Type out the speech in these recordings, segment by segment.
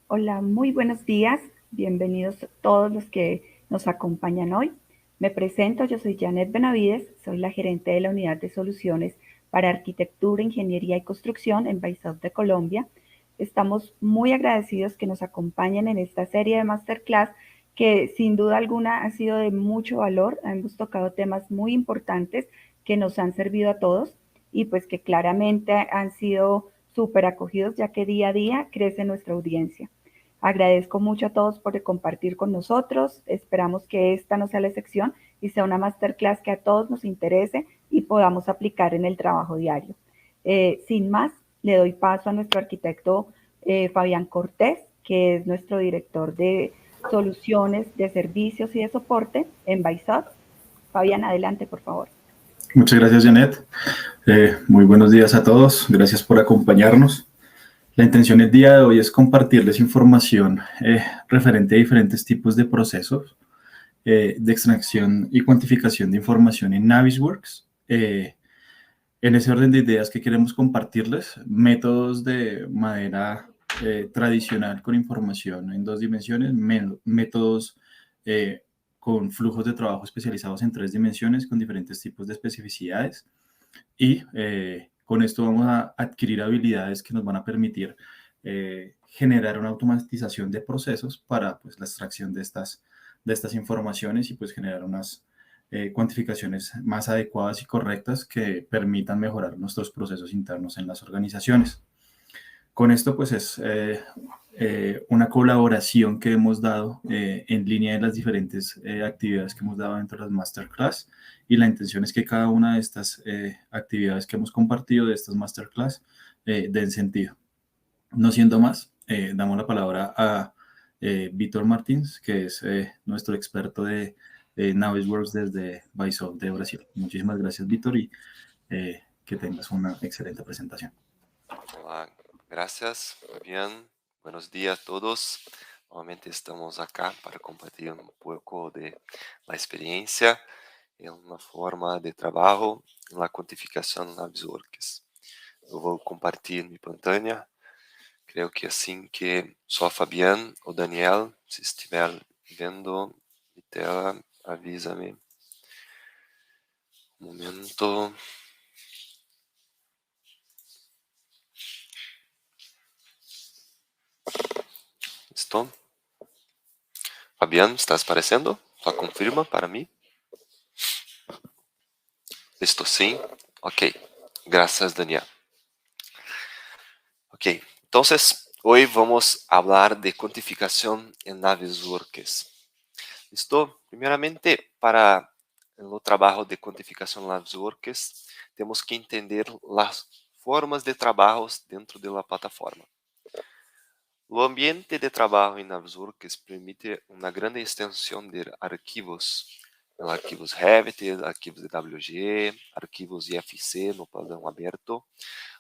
Hola, muy buenos días. Bienvenidos a todos los que nos acompañan hoy. Me presento, yo soy Janet Benavides, soy la gerente de la Unidad de Soluciones para Arquitectura, Ingeniería y Construcción en Baisoft de Colombia. Estamos muy agradecidos que nos acompañen en esta serie de masterclass que sin duda alguna ha sido de mucho valor. Hemos tocado temas muy importantes que nos han servido a todos y pues que claramente han sido súper acogidos ya que día a día crece nuestra audiencia. Agradezco mucho a todos por compartir con nosotros. Esperamos que esta no sea la excepción y sea una masterclass que a todos nos interese y podamos aplicar en el trabajo diario. Sin más, le doy paso a nuestro arquitecto Fabián Cortés, que es nuestro director de soluciones de servicios y de soporte en Baisoft. Fabián, adelante, por favor. Muchas gracias, Janet. Muy buenos días a todos. Gracias por acompañarnos. La intención del día de hoy es compartirles información referente a diferentes tipos de procesos de extracción y cuantificación de información en Navisworks. En ese orden de ideas que queremos compartirles, métodos de manera tradicional con información en dos dimensiones, métodos con flujos de trabajo especializados en tres dimensiones con diferentes tipos de especificidades y con esto vamos a adquirir habilidades que nos van a permitir generar una automatización de procesos para pues, la extracción de estas informaciones y pues generar unas cuantificaciones más adecuadas y correctas que permitan mejorar nuestros procesos internos en las organizaciones. Con esto, pues es una colaboración que hemos dado en línea de las diferentes actividades que hemos dado dentro de las masterclass y la intención es que cada una de estas actividades que hemos compartido de estas masterclass den sentido. No siendo más, damos la palabra a Víctor Martins, que es nuestro experto de Navisworks desde Baisoft de Brasil. Muchísimas gracias, Víctor, y que tengas una excelente presentación. Olá, graças, Fabián. Buenos días a todos. Novamente estamos acá para compartir un poco de la experiencia en una forma de trabajo en la cuantificación de Navisworks. Eu vou compartilhar minha pantalla. Creo que assim que só Fabián ou Daniel, se estiver vendo mi tela, avisa-me. Um momento. Listo. Fabián, ¿estás aparecendo? Só confirma para mim. Listo, sim. Ok. Gracias, Daniel. Ok. Entonces, hoy vamos a hablar de cuantificación en Navisworks. Listo. Primeramente, para el trabajo de cuantificación en Navisworks, temos que entender las formas de trabajo dentro de la plataforma. O ambiente de trabalho em Navisworks permite uma grande extensão de arquivos, arquivos Revit, arquivos DWG, arquivos IFC no padrão aberto.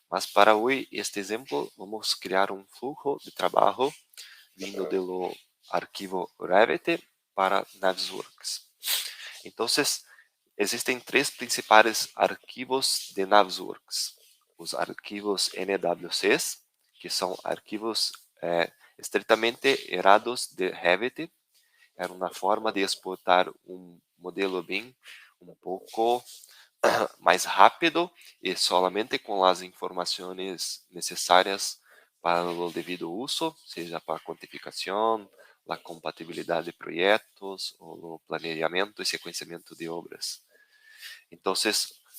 Mas para hoje, este exemplo, vamos criar um fluxo de trabalho vindo do arquivo Revit para Navisworks. Então, existem três principais arquivos de Navisworks. Os arquivos NWCs, que são arquivos estritamente herados de Revit. Era uma forma de exportar um modelo BIM um pouco mais rápido e solamente com as informações necessárias para o devido uso, seja para quantificação, a compatibilidade de projetos, ou o planeamento e sequenciamento de obras. Então,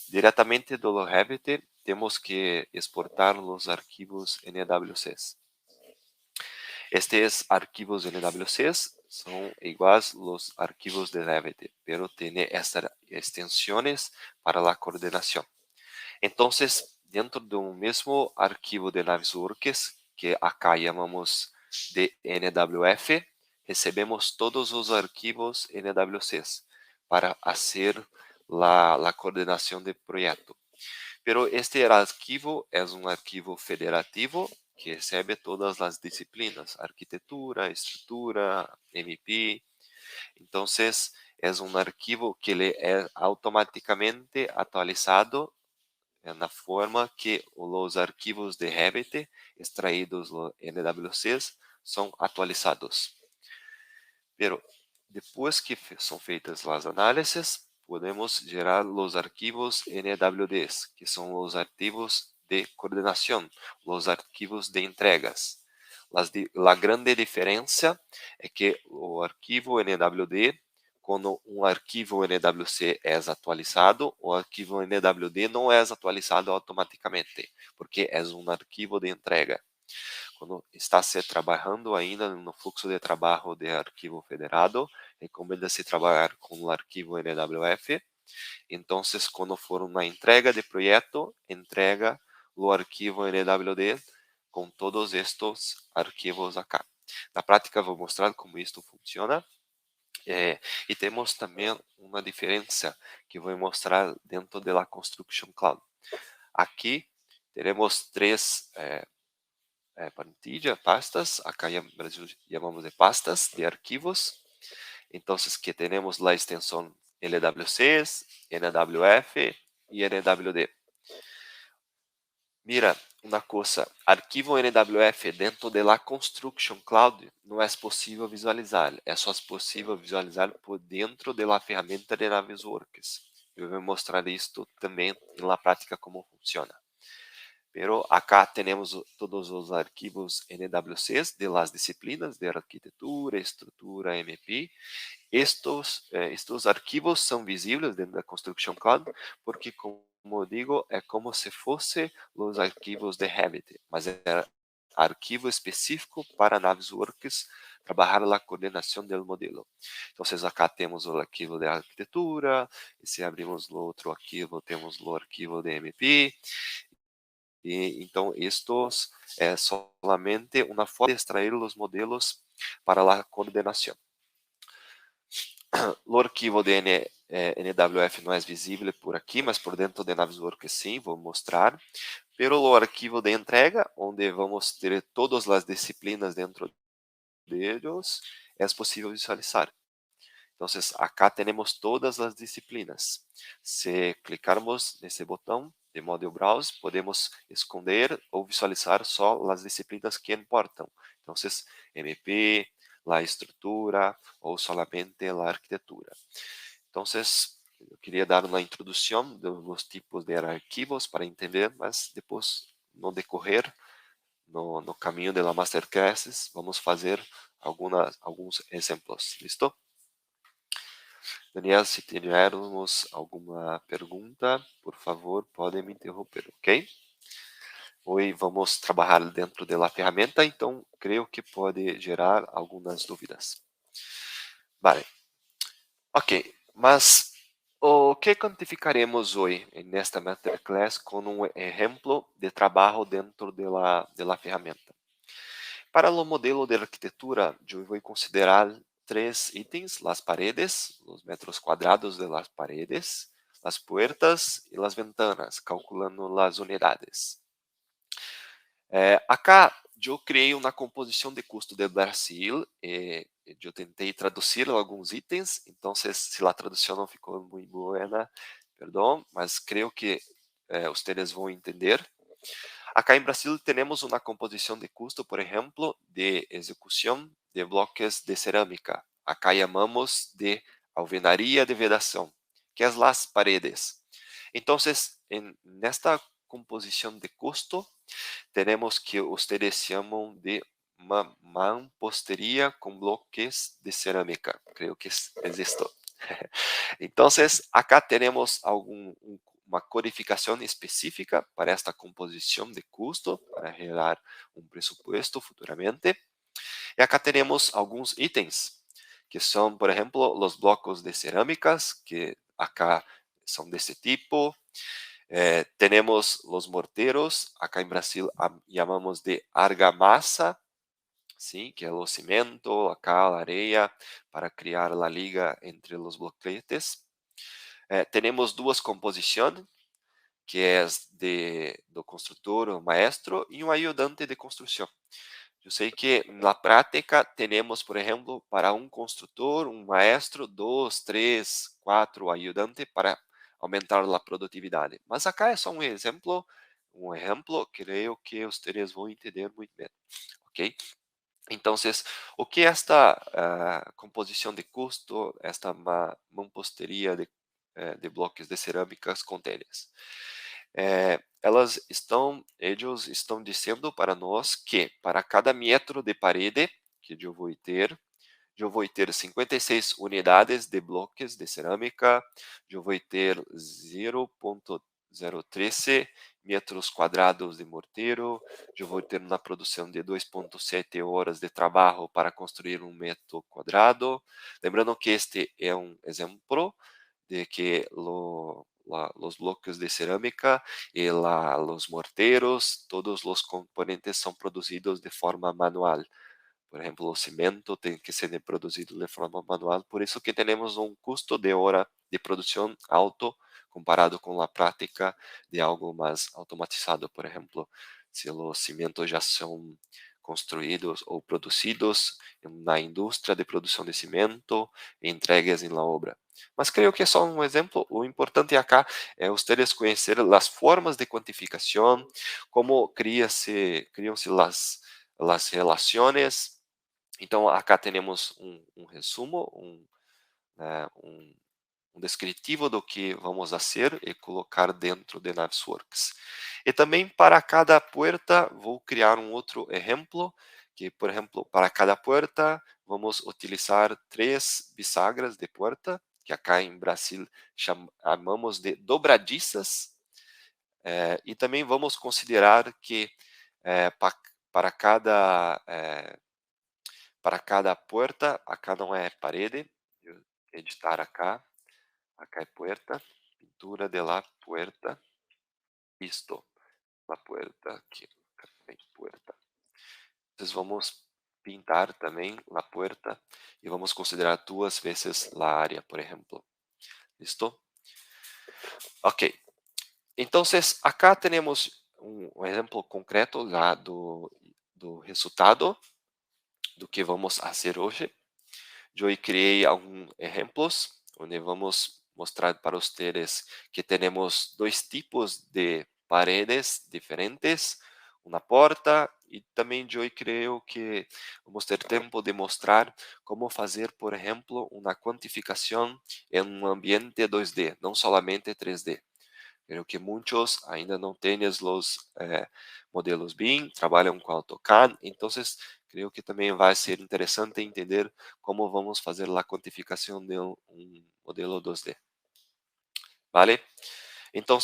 diretamente do Revit, temos que exportar os arquivos NWCs. Estes arquivos NWCs são iguais aos arquivos de Revit, pero tem estas extensões para a coordenação. Então, dentro do mesmo arquivo de Navisworks, que acá chamamos de NWF, recebemos todos os arquivos NWCs para fazer a coordenação de projeto. Pero este arquivo é um arquivo federativo que recebe todas as disciplinas, arquitetura, estrutura, MP. Então, é um arquivo que ele é automaticamente atualizado na forma que os arquivos de Revit extraídos no NWCs são atualizados. Pero depois que são feitas as análises, podemos gerar os arquivos NWDs, que são os arquivos de coordenação, os arquivos de entregas. A grande diferença é que o arquivo NWD, quando um arquivo NWC é atualizado, o arquivo NWD não é atualizado automaticamente, porque é um arquivo de entrega. Quando está se trabalhando ainda no fluxo de trabalho de arquivo federado, recomenda-se trabalhar com o arquivo NWF. Então, quando for uma entrega de projeto, entrega o arquivo NWD com todos estes arquivos acá. Na prática, vou mostrar como isto funciona. E temos também uma diferença que vou mostrar dentro da Construction Cloud. Aqui teremos três plantilha, pastas, acá no Brasil chamamos de pastas de arquivos. Então, que temos a extensão LWCs, NWF e NWD. Mira, uma coisa, arquivo NWF dentro da Construction Cloud não é possível visualizar, é só possível visualizar por dentro da ferramenta de Navisworks. Eu vou mostrar isto também na prática como funciona. Pero acá temos todos os arquivos NWCs de las disciplinas de arquitetura, estrutura, MP. Estes arquivos são visíveis dentro da Construction Cloud porque, como digo, é como se fossem os arquivos de Revit, mas é arquivo específico para Navisworks trabalhar a coordenação do modelo. Então, acá temos o arquivo de arquitetura, e se abrimos o outro arquivo, temos o arquivo de MP. E, então, estes é solamente uma forma de extrair os modelos para a coordenação. O arquivo de NWF não é visível por aqui, mas por dentro de Navisworks sim, vou mostrar. Pero o arquivo de entrega, onde vamos ter todas as disciplinas dentro deles, é possível visualizar. Então, acá temos todas as disciplinas. Se clicarmos nesse botão de Model Browse, podemos esconder ou visualizar só as disciplinas que importam. Então, MP, a estrutura ou solamente a arquitetura. Então, eu queria dar uma introdução dos tipos de arquivos para entender, mas depois, no decorrer, no caminho da Masterclasses, vamos fazer alguns exemplos. Listo? Daniel, se tivermos alguma pergunta, por favor, podem me interromper, ok? Hoje vamos trabalhar dentro da ferramenta, então creio que pode gerar algumas dúvidas. Vale. Ok, mas o que quantificaremos hoje nesta Masterclass com um exemplo de trabalho dentro da ferramenta? Para o modelo de arquitetura, eu vou considerar três itens: as paredes, os metros quadrados de las paredes, as puertas e as ventanas, calculando as unidades. Acá eu criei uma composição de custo do Brasil e eu tentei traduzir alguns itens, então se a tradução não ficou muito boa, perdão, mas creio que vocês vão entender. Acá em Brasil temos uma composição de custo, por exemplo, de execução de bloques de cerâmica. Acá chamamos de alvenaria de vedação, que é as paredes. Então, nesta composição de custo, temos que vocês chamam de mamposteria com bloques de cerâmica. Creio que é isto. Então, acá temos uma codificação específica para esta composição de custo, para gerar um pressuposto futuramente. E acá temos alguns itens, que são, por exemplo, os blocos de cerâmicas, que acá são desse tipo. Temos os morteiros, acá em Brasil chamamos de argamassa, sim, que é o cimento, a cal, a areia, para criar a liga entre os bloquetes. Temos duas composições, que é do construtor, o maestro, e um ajudante de construção. Eu sei que na prática temos, por exemplo, para um construtor, um maestro, 2, 3, 4 ajudantes para aumentar a produtividade. Mas acá é só um exemplo, creio que vocês vão entender muito bem, ok? Entonces, o que esta composição de custo, esta mamposteria de bloques de cerâmicas contém? Eles estão dizendo para nós que para cada metro de parede que eu vou ter 56 unidades de bloques de cerâmica, eu vou ter 0,013 metros quadrados de morteiro, eu vou ter uma produção de 2,7 horas de trabalho para construir um metro quadrado. Lembrando que este é um exemplo de que los bloques de cerâmica e los morteros, todos os componentes são produzidos de forma manual. Por exemplo, o cimento tem que ser produzido de forma manual, por isso que temos um custo de hora de produção alto comparado com a prática de algo mais automatizado. Por exemplo, se os cimentos já são construídos ou produzidos na indústria de produção de cimento e entregues em la obra. Mas creio que é só um exemplo. O importante acá é vocês conhecer as formas de quantificação, como criam-se as relações. Então, acá temos um resumo, um descritivo do que vamos fazer e colocar dentro de Navisworks. E também para cada porta vou criar um outro exemplo, que, por exemplo, para cada porta vamos utilizar 3 bisagras de porta, que acá em Brasil chamamos de dobradiças, e também vamos considerar que para cada porta, acá não é parede, eu editar acá é puerta, pintura de la puerta, isto, la puerta, aqui, também puerta. Então vamos pintar também la puerta e vamos considerar 2 vezes la área, por exemplo. Listo? Ok. Então, acá temos um exemplo concreto lá do resultado do que vamos fazer hoje. Eu criei alguns exemplos, onde vamos mostrar para vocês que temos 2 tipos de paredes diferentes, uma porta, e também eu creio que vamos ter tempo de mostrar como fazer, por exemplo, uma quantificação em um ambiente 2D, não somente 3D. Creo que muitos ainda não têm os modelos BIM, trabalham com AutoCAD, então creio que também vai ser interessante entender como vamos fazer a quantificação de um modelo 2D. Vale? Então,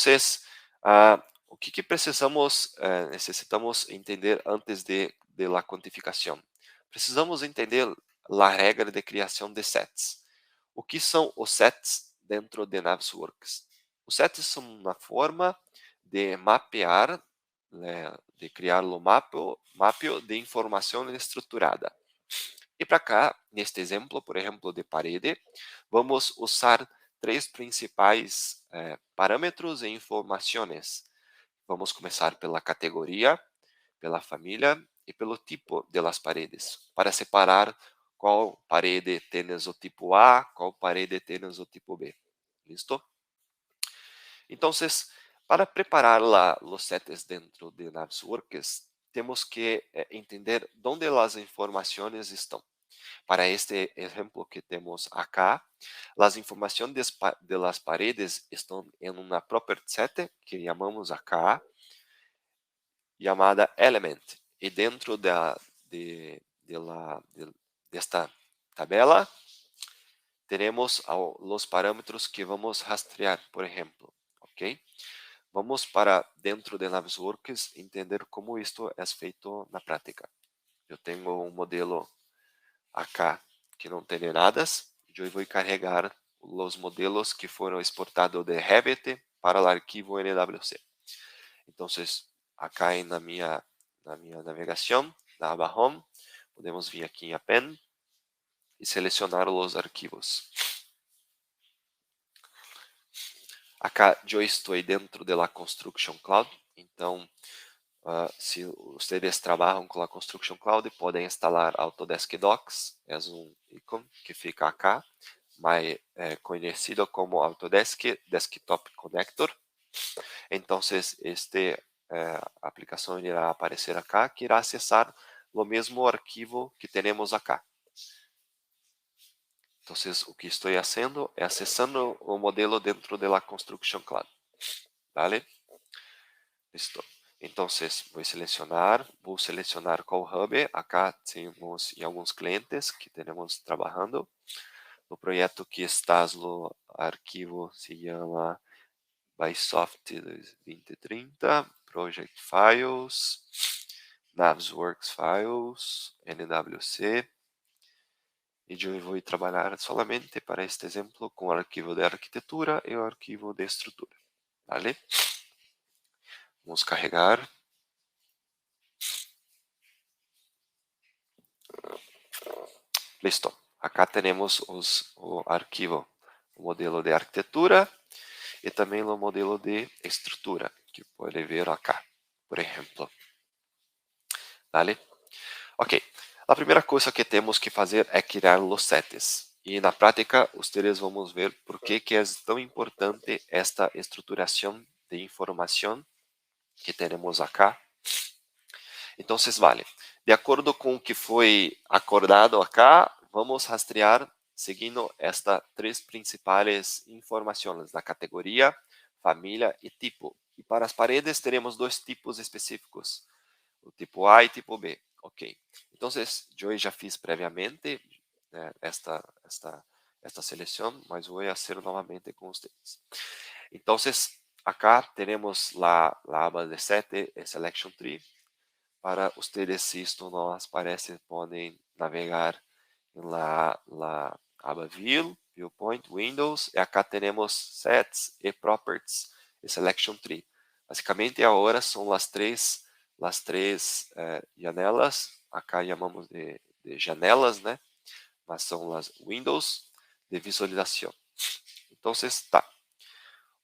o que necessitamos entender antes de la quantificação? Precisamos entender a regra de criação de sets. O que são os sets dentro de Navisworks? Os sets são uma forma de mapear, de criar o mapeo de informação estruturada. E para cá, neste exemplo, por exemplo, de parede, vamos usar 3 principais parâmetros e informações. Vamos começar pela categoria, pela família e pelo tipo de las paredes, para separar qual parede tem o tipo A, qual parede tem o tipo B. Listo? Então, para preparar os sets dentro de Navisworks, temos que entender onde as informações estão. Para este exemplo que temos acá, as informações de las paredes estão em uma property set que chamamos acá, chamada element. E dentro desta tabela, teremos os parâmetros que vamos rastrear, por exemplo. Ok? Vamos para dentro de Navisworks entender como isto é feito na prática. Eu tenho um modelo acá que não tem nada, eu vou carregar os modelos que foram exportados de Revit para o arquivo NWC. Então, acá na minha navegação, na aba Home, podemos vir aqui em Append e selecionar os arquivos. Acá eu estou dentro da Construction Cloud, então se vocês trabalham com a Construction Cloud, podem instalar Autodesk Docs, é um ícone que fica acá, mais conhecido como Autodesk Desktop Connector. Então, esta aplicação irá aparecer acá, que irá acessar o mesmo arquivo que temos acá. Então, o que estou fazendo é acessando o modelo dentro da Construction Cloud. ¿Vale? Listo. Então, vou selecionar qual hub. Acá temos em alguns clientes que temos trabalhando. O projeto que está no arquivo se chama Bysoft 2030, Project Files, Navisworks Files, NWC. E eu vou trabalhar somente para este exemplo com o arquivo de arquitetura e o arquivo de estrutura. Vale? Vamos carregar. Listo. Acá temos o arquivo, o modelo de arquitetura e também o modelo de estrutura, que pode ver acá, por exemplo. Vale? Ok. A primeira coisa que temos que fazer é criar os sets. E na prática, vocês vão ver por que é tão importante esta estruturação de informação que temos acá. Então, vale. De acordo com o que foi acordado acá, vamos rastrear seguindo estas três principais informações da categoria, família e tipo. E para as paredes, teremos dois tipos específicos, o tipo A e tipo B. Ok. Então, eu já fiz previamente esta seleção, mas vou fazer novamente com vocês. Então, acá temos a aba de set, Selection Tree. Para vocês, se isto não aparece, podem navegar na aba View, Viewpoint, Windows, e acá temos Sets e Properties e Selection Tree. Basicamente, agora são as três janelas, acá chamamos de janelas, né? Mas são as Windows de visualização. Então, tá.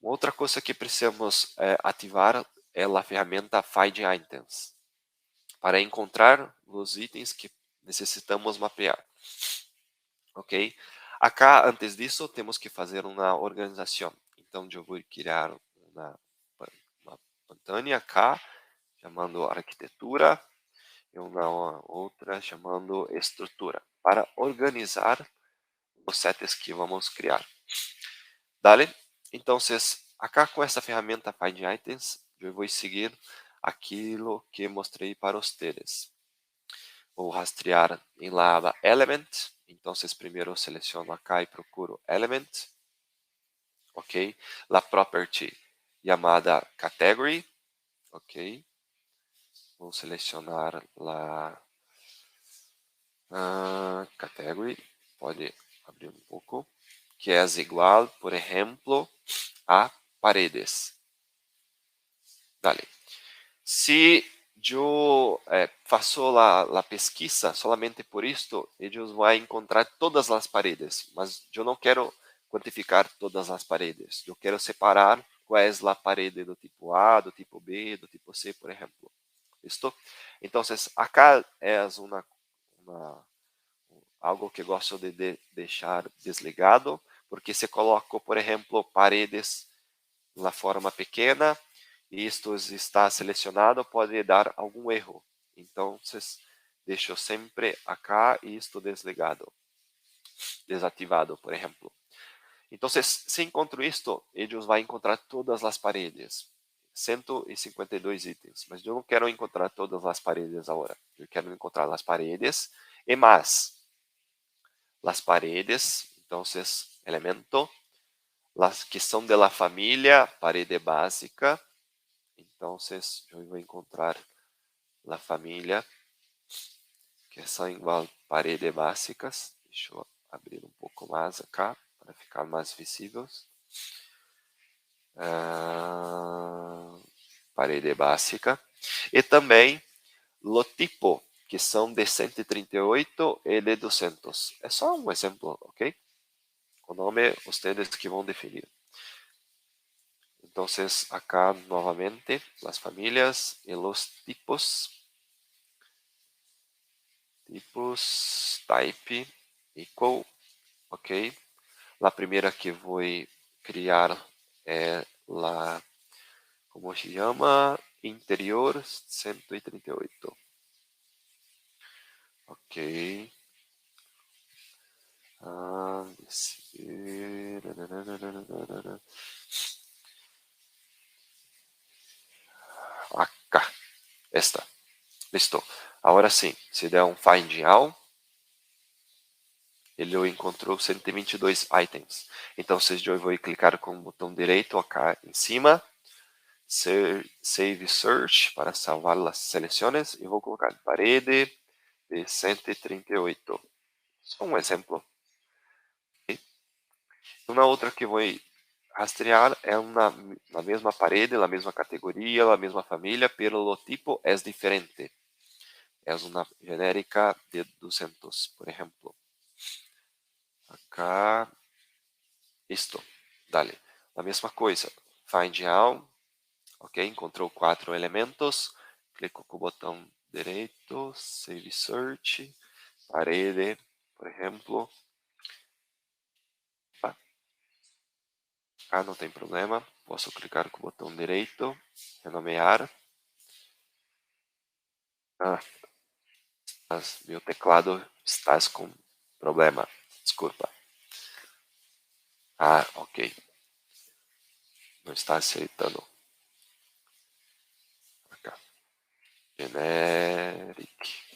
Uma outra coisa que precisamos ativar é a ferramenta Find Items, para encontrar os itens que necessitamos mapear. Ok? Acá, antes disso, temos que fazer uma organização. Então, eu vou criar uma pantane acá, chamando arquitetura, e uma outra chamando estrutura, para organizar os sets que vamos criar. Dale? Então, acá com essa ferramenta Find Items, eu vou seguir aquilo que mostrei para vocês. Vou rastrear em la aba Element. Então, primeiro seleciono acá e procuro Element. Ok. La property chamada Category. Ok. Vou selecionar la Category. Pode abrir um pouco. Que é igual, por exemplo, a paredes. Dale. Se eu faço a pesquisa solamente por isto, eles vão encontrar todas as paredes, mas eu não quero quantificar todas as paredes. Eu quero separar qual é a parede do tipo A, do tipo B, do tipo C, por exemplo. Listo? Então, acá é algo que gosto de deixar desligado, porque se coloco, por exemplo, paredes na forma pequena, e isto está selecionado, pode dar algum erro. Então, deixo sempre acá e isto desligado, desativado, por exemplo. Então, se encontro isto, eles vão encontrar todas as paredes, 152 itens, mas eu não quero encontrar todas as paredes agora. Eu quero encontrar as paredes e mais. As paredes, então, elemento, las que são de la família, parede básica. Então, eu vou encontrar a família, que são igual paredes básicas. Deixa eu abrir um pouco mais acá, para ficar mais visíveis. Parede básica. E também o tipo, que são de 138 e de 200. É só um exemplo, ok? O nome, vocês que vão definir. Então, acá novamente, as famílias e os tipos. Tipos, type, equal, ok. A primeira que vou criar é a, como se chama? Interior 138. Ok. Acá. Esta. Listo. Agora sim, se der um find all, ele encontrou 122 itens. Então, eu vou clicar com o botão direito acá em cima, Save Search, para salvar as seleções, e vou colocar parede de 138. Só um exemplo. Uma outra que vou rastrear é na mesma parede, na mesma categoria, na mesma família, pero o tipo é diferente. É uma genérica de 200, por exemplo. Acá, isto, dale. A mesma coisa, find all, ok, encontrou 4 elementos, clico com o botão direito, save search, parede, por exemplo. Ah, não tem problema, posso clicar com o botão direito, renomear. Mas meu teclado está com problema, desculpa. Ok. Não está aceitando. Acá. Generic.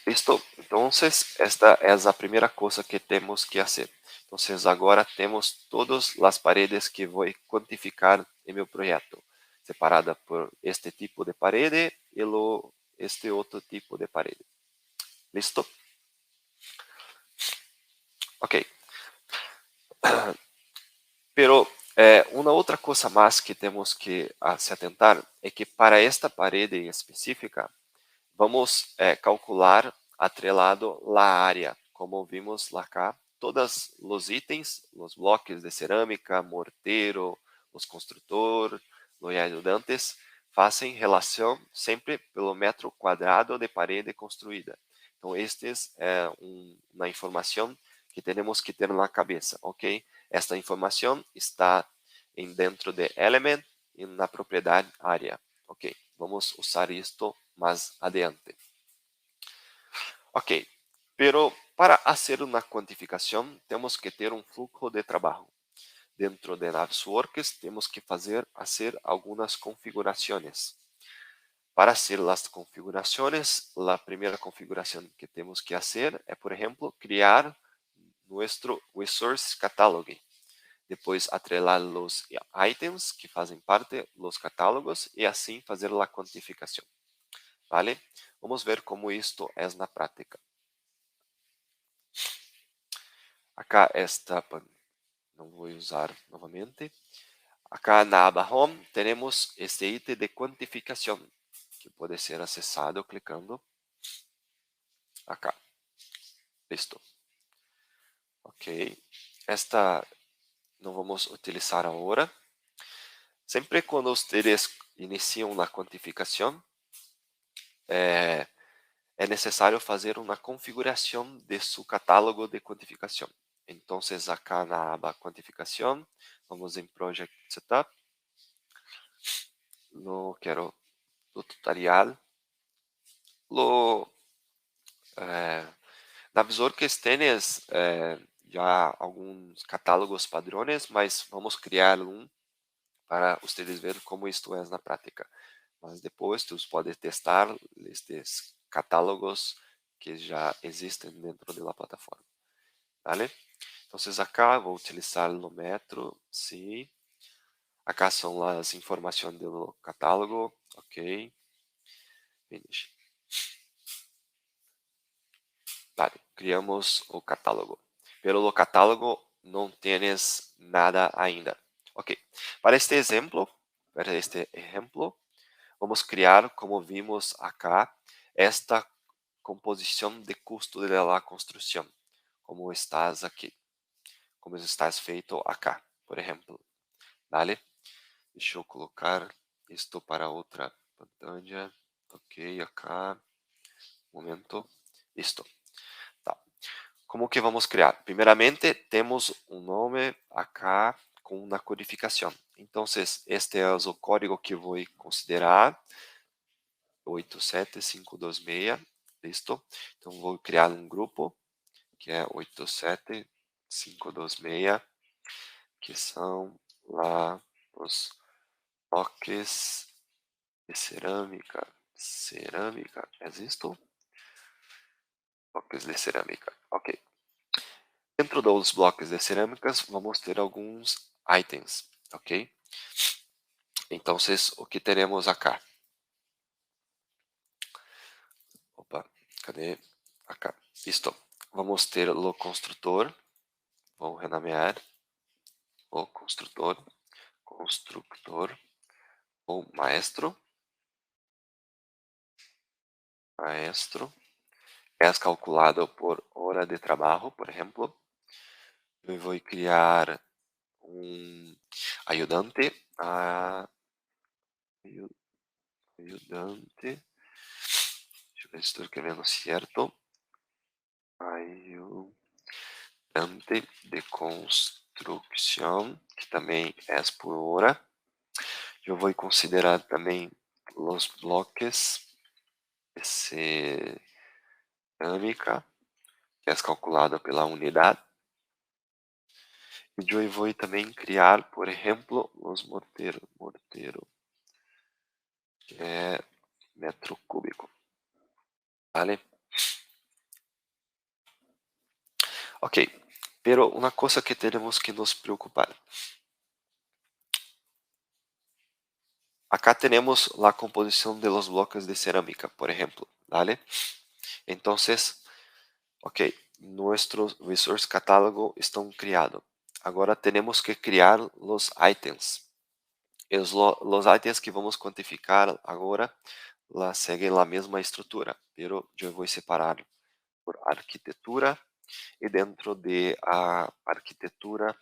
Listo. Então, esta é a primeira coisa que temos que fazer. Então, agora temos todas as paredes que vou quantificar em meu projeto, separada por este tipo de parede e este outro tipo de parede. Listo? Ok. Pero uma outra coisa mais que temos que se atentar é que para esta parede específica, vamos calcular atrelado a área, como vimos lá cá, todos os itens, os blocos de cerâmica, morteiro, os construtores, os ajudantes, fazem relação sempre pelo metro quadrado de parede construída. Então, esta é uma informação que temos que ter na cabeça, ok? Esta informação está dentro de element e na propriedade área, ok? Vamos usar isto mais adiante. Ok, pero para fazer uma quantificação, temos que ter um fluxo de trabalho. Dentro de Navisworks, temos que fazer algumas configurações. Para fazer as configurações, a primeira configuração que temos que fazer é, por exemplo, criar nosso Resource Catalog. Depois, atrelar os itens que fazem parte dos catálogos e assim fazer a quantificação. Vale? Vamos ver como isto é na prática. Acá esta não vou usar novamente. Acá na aba Home temos este item de quantificação, que pode ser acessado clicando acá. Listo. Ok. Esta não vamos utilizar agora. Sempre quando vocês iniciam a quantificação, é necessário fazer uma configuração de seu catálogo de quantificação. Então, acá na aba quantificação, vamos em Project Setup. No quero do tutorial. Navisworks tem já alguns catálogos padrões, mas vamos criar para vocês verem como isto é na prática. Mas depois, vocês podem testar estes catálogos que já existem dentro da plataforma. Vale? Então, acá vou utilizar o metro, sim. Acá são as informações do catálogo, ok. Finish. Vale, criamos o catálogo. Pero o catálogo não tienes nada ainda. Ok, para este exemplo, vamos criar, como vimos acá, esta composição de custo da construção, como estás aqui, como estás feito acá, por exemplo. Vale? Deixa eu colocar isto para outra pantalla. Ok, acá. Momento. Isto. Tá. Como que vamos criar? Primeiramente, temos um nome acá com uma codificação. Então, este é o código que vou considerar. 87526, listo? Então vou criar um grupo que é 87526, que são lá os bloques de cerâmica. Cerâmica, existe? Bloques de cerâmica, ok. Dentro dos bloques de cerâmicas, vamos ter alguns itens, ok? Então, o que teremos acá? Opa, cadê? Acá, listo. Vamos ter o construtor, vou renomear o construtor, o maestro, é calculado por hora de trabalho, por exemplo. Eu vou criar um ayudante, ayudante, deixa eu ver se estou escrevendo certo, ayudante de construção, que também é por hora. Eu vou considerar também os bloques de cerâmica, que é calculado pela unidade. E eu vou também criar, por exemplo, os morteiro, que é metro cúbico, vale? Ok, pero uma coisa que temos que nos preocupar. Acá temos a composição de los bloques de cerâmica, por exemplo, vale? Então, ok, nossos resource catálogo estão criados. Agora temos que criar os itens. Os itens que vamos quantificar agora seguem a mesma estrutura, pero eu vou separar por arquitetura e dentro de a arquitetura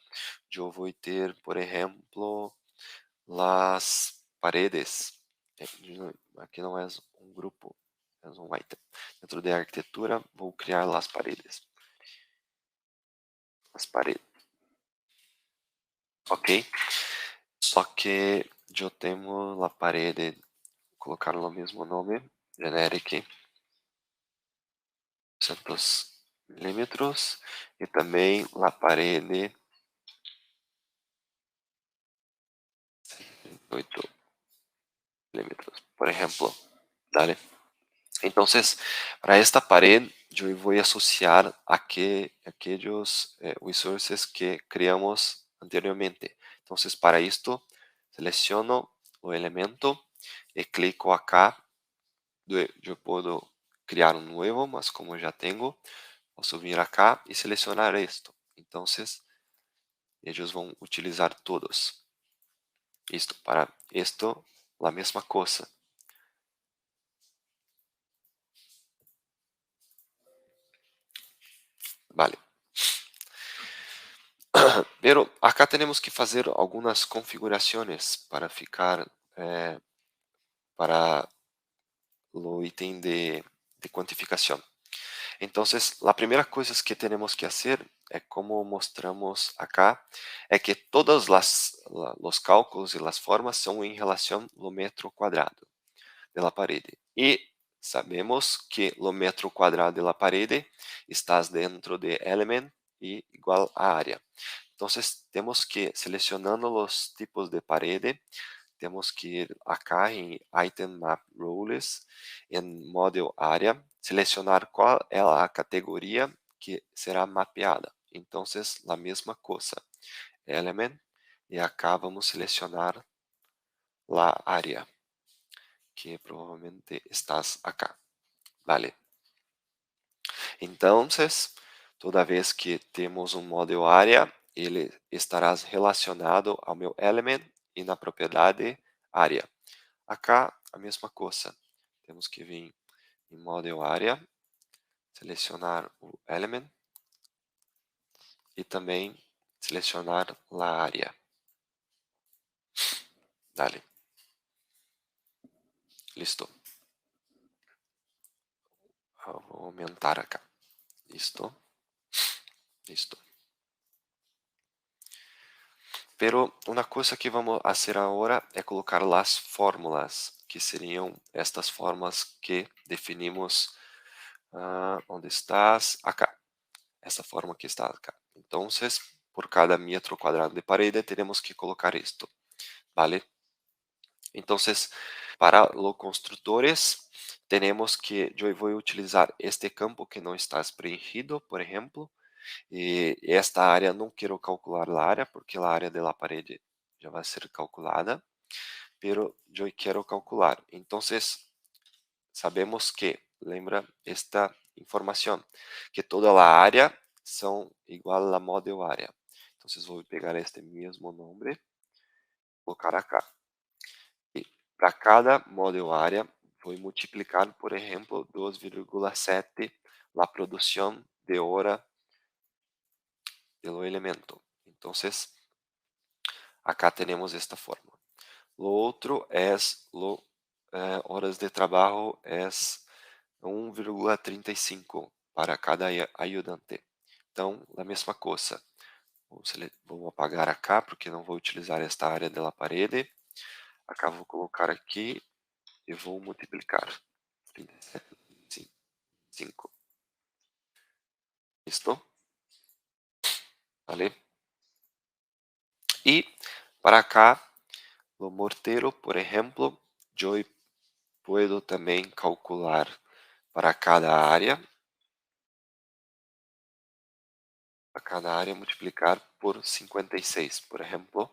eu vou ter, por exemplo, as paredes. Aqui não é um grupo, é um item. Dentro de arquitetura vou criar as paredes. As paredes. Ok? Só que eu tenho a parede, colocar o mesmo nome, generic 200 milímetros, e também a parede 8 milímetros, por exemplo, ¿vale? Entonces, para esta pared, eu vou associar aqueles resources que criamos anteriormente. Então, para isto, seleciono o elemento e clico acá. Eu posso criar um novo, mas como já tenho, posso vir acá e selecionar isto. Então, eles vão utilizar todos. Isto, para isto, a mesma coisa. Vale. Pero acá temos que fazer algumas configurações para ficar para o item de quantificação. Então, a primeira coisa que temos que fazer é como mostramos acá, é que todos os cálculos e as formas são em relação ao metro quadrado da parede. E sabemos que o metro quadrado da parede está dentro de element e igual a área. Então, temos que, selecionando os tipos de parede, temos que ir acá em Item Map Roles, em Model Area, selecionar qual é a categoria que será mapeada. Então, a mesma coisa, Element, e acá vamos selecionar a área, que provavelmente estás acá. Vale. Então, toda vez que temos um model área, ele estará relacionado ao meu element e na propriedade área. Acá, a mesma coisa. Temos que vir em model área, selecionar o element e também selecionar a área. Dale. Listo. Vou aumentar acá. Listo. Listo. Pero uma coisa que vamos fazer agora é colocar as fórmulas, que seriam estas formas que definimos. Onde estás? Acá. Essa forma que está acá. Então, por cada metro quadrado de parede, teremos que colocar isto, ¿vale? Então, para os construtores, temos que eu vou utilizar este campo que não está preenchido, por exemplo, e esta área não quero calcular a área, porque a área da parede já vai ser calculada, pero eu quero calcular. Então, sabemos que, lembra esta informação, que toda a área são igual a model área. Então, vou pegar este mesmo nome, colocar acá. E para cada model área, vou multiplicar, por exemplo, 2,7 a produção de hora do elemento. Então, acá temos esta forma. Lo outro é horas de trabalho é 1,35 para cada ajudante. Então, a mesma coisa. Vou apagar acá, porque não vou utilizar esta área da parede. Acá vou colocar aqui e vou multiplicar. 37,5. Listo? Vale? E para cá, o morteiro, por exemplo, eu puedo também calcular para cada área multiplicar por 56, por exemplo.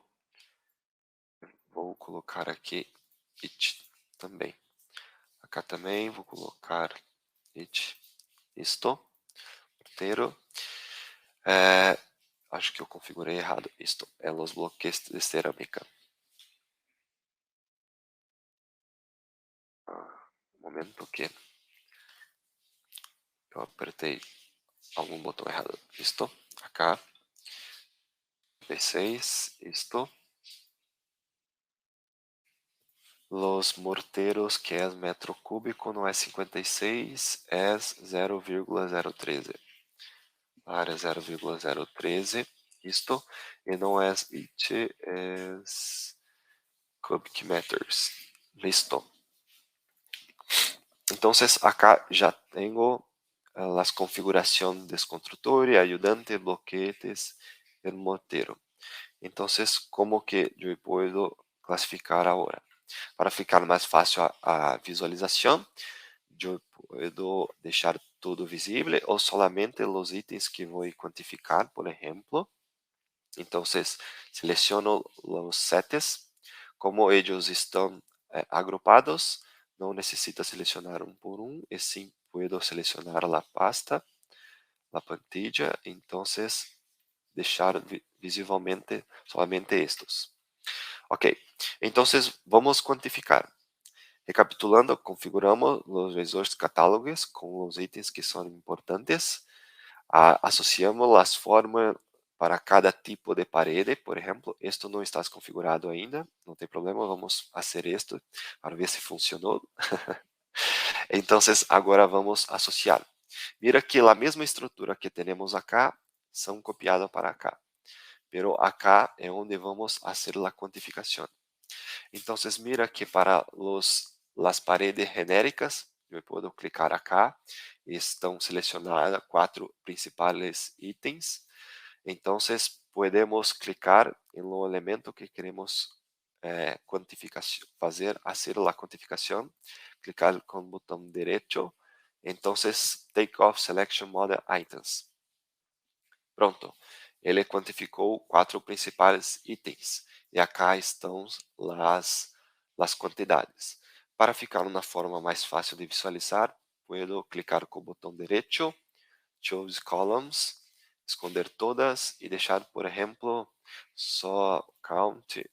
Vou colocar aqui it também. Acá também vou colocar it. Isto. Roteiro. Acho que eu configurei errado. Isto é os bloqueios de cerâmica. Um momento que eu apertei algum botão errado. Isto. Acá. V6. Isto. Los morteros, que é metro cúbico, não é 56, é 0,013. Área 0,013, isto, e não é it, é cubic meters. Listo. Então, acá já tenho as configurações do construtor, ajudante, bloquetes e morteiro. Então, como que eu posso classificar agora? Para ficar mais fácil a visualização, eu posso deixar tudo visível ou somente os itens que vou quantificar, por exemplo. Então, seleciono os sets, como eles estão agrupados, não necessita selecionar um por um, e sim posso selecionar a pasta, a plantilla, então deixar visivelmente somente estes. Ok, então vamos quantificar. Recapitulando, configuramos os visores catálogos com os itens que são importantes. Associamos as formas para cada tipo de parede, por exemplo. Isto não está configurado ainda, não tem problema, vamos fazer isto para ver se funcionou. Então, agora vamos associar. Mira que a mesma estrutura que temos acá são copiadas para acá. Pero acá é onde vamos fazer a quantificação. Então, mira que para as paredes genéricas, eu posso clicar acá, estão selecionadas 4 principais itens. Então, podemos clicar no elemento que queremos fazer a quantificação, clicar com o botão direito, então, Take Off Selection Model Items. Pronto, ele quantificou 4 principais itens. E acá estão as quantidades. Para ficar uma forma mais fácil de visualizar, puedo clicar com o botão direito, Choose Columns, esconder todas e deixar, por exemplo, só Count,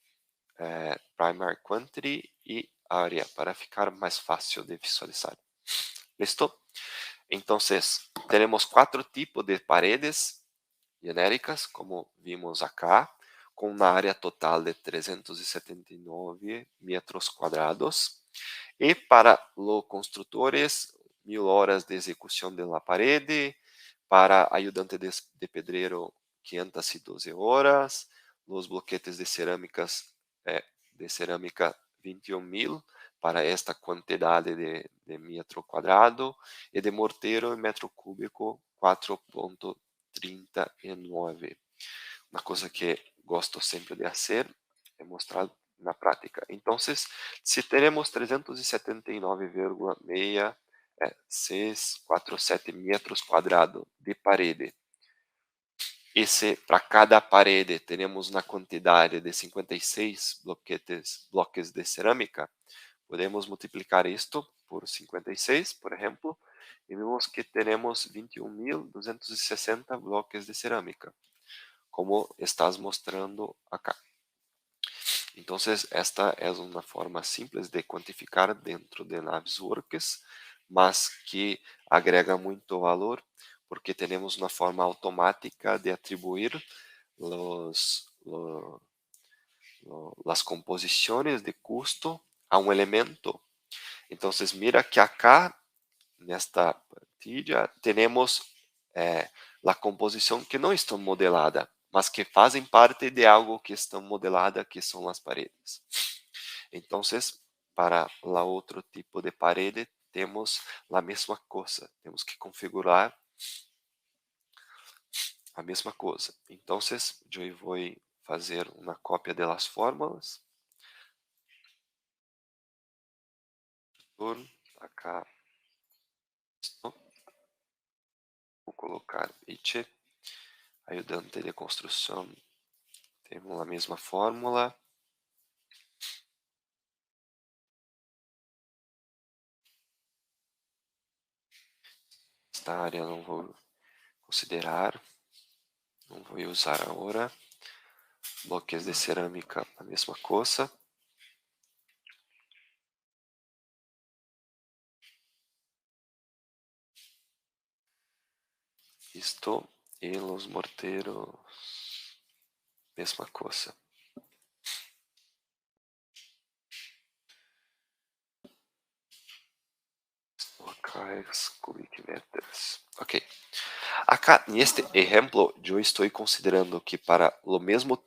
Primary Quantity e Area, para ficar mais fácil de visualizar. Listo? Então, teremos 4 tipos de paredes genéricas, como vimos acá, com uma área total de 379 metros quadrados. E para os construtores, 1000 horas de execução da parede, para ajudante de pedreiro, 512 horas, los bloquetes de cerâmicas de cerâmica 21.000 para esta quantidade de metro quadrado e de morteiro em metro cúbico 4,39. Uma coisa que gosto sempre de fazer é mostrar na prática. Então, se teremos 379,647 metros quadrados de parede, e se para cada parede teremos uma quantidade de 56 bloques de cerâmica, podemos multiplicar isto por 56, por exemplo, e vemos que teremos 21.260 bloques de cerâmica, como estás mostrando acá. Então, esta é uma forma simples de quantificar dentro de Navisworks, mas que agrega muito valor, porque temos uma forma automática de atribuir as composições de custo a um elemento. Então, mira que acá, nesta plantilha, temos a composição que não está modelada, mas que fazem parte de algo que está modelada, que são as paredes. Então, para o outro tipo de parede, temos a mesma coisa. Temos que configurar a mesma coisa. Então, eu vou fazer uma cópia das fórmulas. Acá, vou colocar IT, ajudante de construção. Temos a mesma fórmula. Esta área não vou considerar, não vou usar agora. Bloques de cerâmica, a mesma coisa. Isto e os morteiros, mesma coisa. Cubic meters. Ok. Acá, neste exemplo, eu estou considerando que para o mesmo,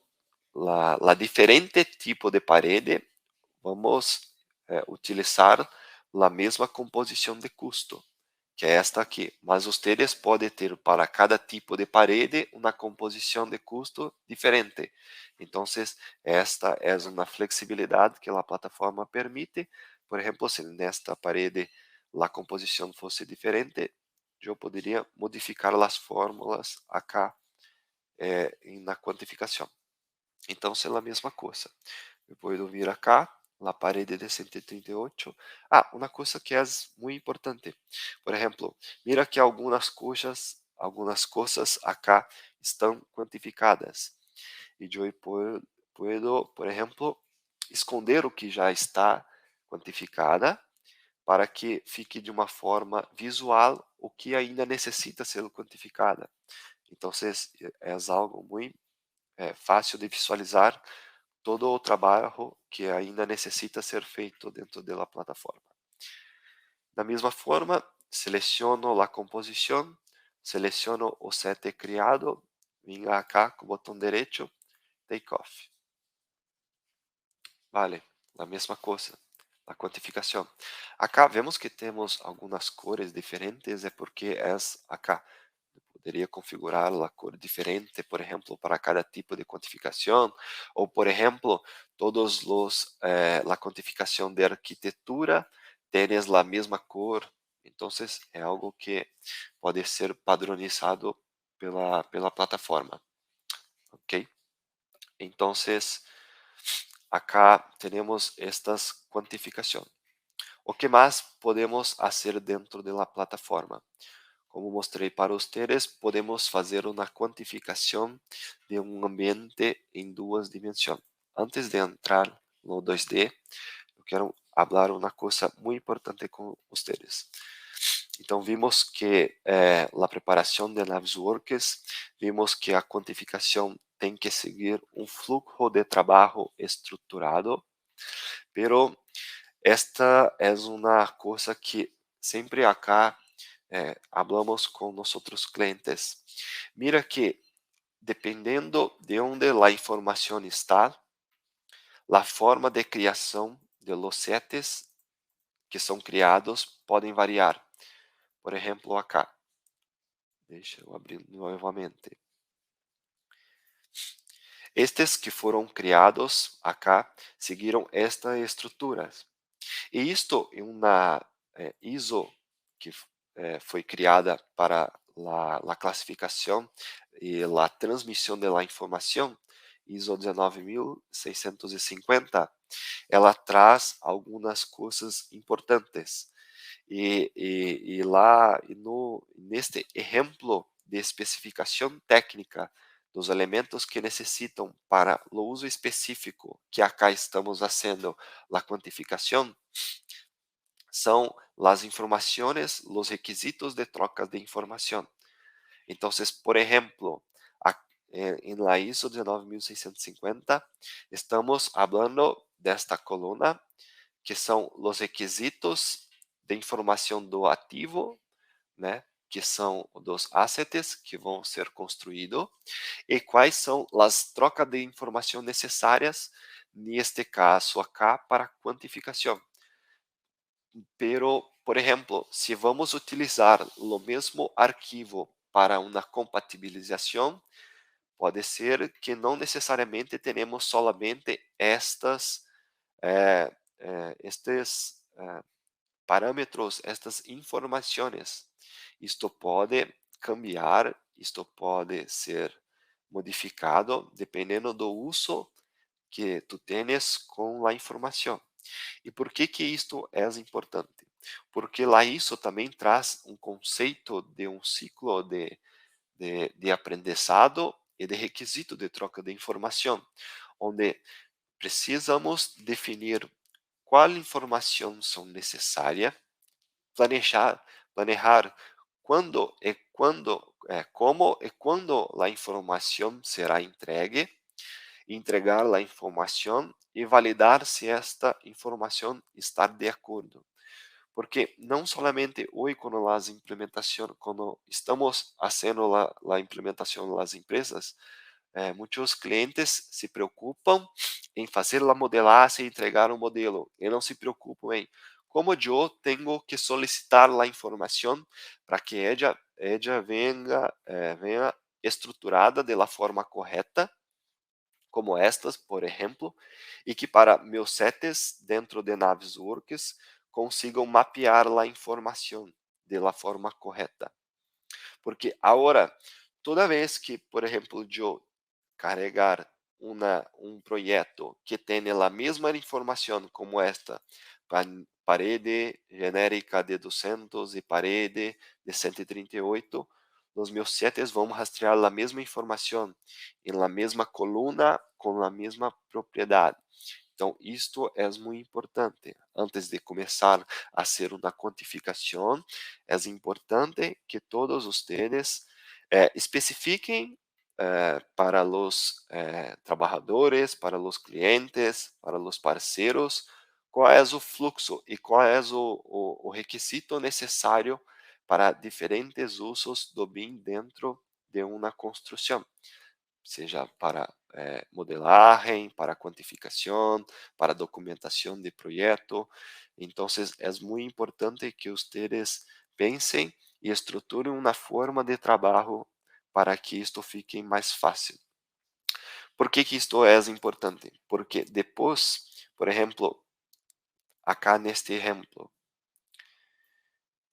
la diferente tipo de parede, vamos utilizar a mesma composição de custo, que é esta aqui. Mas vocês podem ter para cada tipo de parede uma composição de custo diferente. Então, esta é uma flexibilidade que a plataforma permite. Por exemplo, se nesta parede a composição fosse diferente, eu poderia modificar as fórmulas acá na quantificação. Então, é a mesma coisa. Eu vou vir acá, na parede de 138. Uma coisa que é muito importante. Por exemplo, mira que algumas coisas acá estão quantificadas. E eu posso, por exemplo, esconder o que já está quantificada para que fique de uma forma visual o que ainda necessita ser quantificada. Então, é algo muito fácil de visualizar todo o trabalho que ainda necessita ser feito dentro da plataforma. Da mesma forma, seleciono a composição, seleciono o set criado, venho acá com o botão direito, take off. Vale, a mesma coisa, a quantificação. Acá vemos que temos algumas cores diferentes, é porque é acá. Poderia configurar a cor diferente, por exemplo, para cada tipo de quantificação, ou, por exemplo, todos a quantificação de arquitetura têm a mesma cor. Então, é algo que pode ser padronizado pela plataforma. Ok? Então, acá temos estas quantificações. O que mais podemos fazer dentro da plataforma? Como mostrei para vocês, podemos fazer uma quantificação de um ambiente em duas dimensões. Antes de entrar no 2D, eu quero falar uma coisa muito importante com vocês. Então, vimos que a preparação de Navisworks, vimos que a quantificação tem que seguir um fluxo de trabalho estruturado, pero esta é uma coisa que sempre acá hablamos com nossos clientes. Mira que dependendo de onde a informação está, a forma de criação de los sets que são criados podem variar. Por exemplo, acá. Deixa eu abrir novamente. Estes que foram criados acá seguiram estas estruturas. E isto é uma ISO que foi criada para a classificação e a transmissão da informação, ISO 19650, ela traz algumas coisas importantes. E lá, neste exemplo de especificação técnica dos elementos que necessitam para o uso específico que acá estamos fazendo a quantificação, são as informações, os requisitos de troca de informação. Então, por exemplo, em la ISO 19650, estamos falando desta coluna, que são os requisitos de informação do ativo, né, que são dos assets que vão ser construídos, e quais são as trocas de informação necessárias, neste caso acá, para quantificação. Pero, por exemplo, se vamos utilizar o mesmo arquivo para uma compatibilização, pode ser que não necessariamente tenemos solamente estes parâmetros, estas informações. Isto pode cambiar, isto pode ser modificado dependendo do uso que tu tens com a informação. E por que isto é importante? Porque lá isso também traz um conceito de um ciclo de aprendizado e de requisito de troca de informação, onde precisamos definir qual informação são necessárias, planejar como e quando a informação será entregue, entregar a informação e validar se esta informação está de acordo. Porque não solamente hoje quando estamos fazendo a implementação das empresas, muitos clientes se preocupam em fazer a modelagem e entregar um modelo, e não se preocupam em como eu tenho que solicitar a informação para que ela venha estruturada de la forma correta, como estas, por exemplo, e que para meus sets dentro de Navisworks consigam mapear a informação de la forma correta. Porque agora, toda vez que, por exemplo, eu carregar um projeto que tenha a mesma informação como esta, parede genérica de 200 e parede de 138, os meus sets vão rastrear a mesma informação em la mesma coluna com a mesma propriedade. Então, isto é muito importante. Antes de começar a fazer uma quantificação, é importante que todos vocês especifiquem para os trabalhadores, para os clientes, para os parceiros, qual é o fluxo e qual é o requisito necessário para diferentes usos do BIM dentro de uma construção, seja para modelagem, para quantificação, para documentação de projeto. Então, é muito importante que vocês pensem e estruturem uma forma de trabalho para que isto fique mais fácil. Por que isto é importante? Porque depois, por exemplo, acá neste exemplo,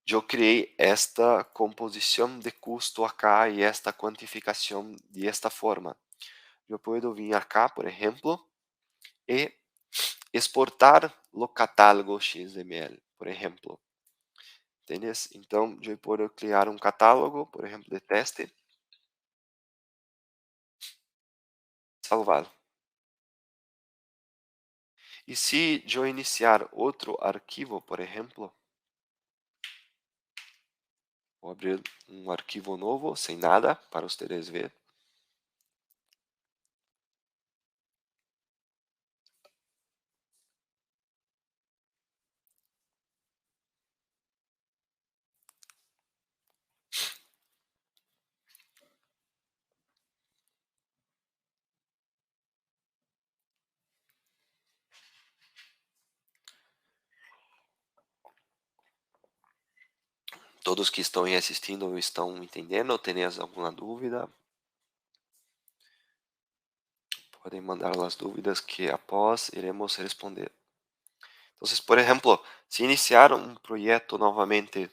eu criei esta composição de custo acá e esta quantificação de esta forma. Eu posso vir acá, por exemplo, e exportar o catálogo XML, por exemplo. ¿Entiendes? Então, eu posso criar um catálogo, por exemplo, de teste, salvar. E se eu iniciar outro arquivo, por exemplo, vou abrir um arquivo novo, sem nada, para vocês verem. Todos que estão aí assistindo estão entendendo? Têm alguma dúvida? Podem mandar as dúvidas que após iremos responder. Então, por exemplo, se iniciar um projeto novamente,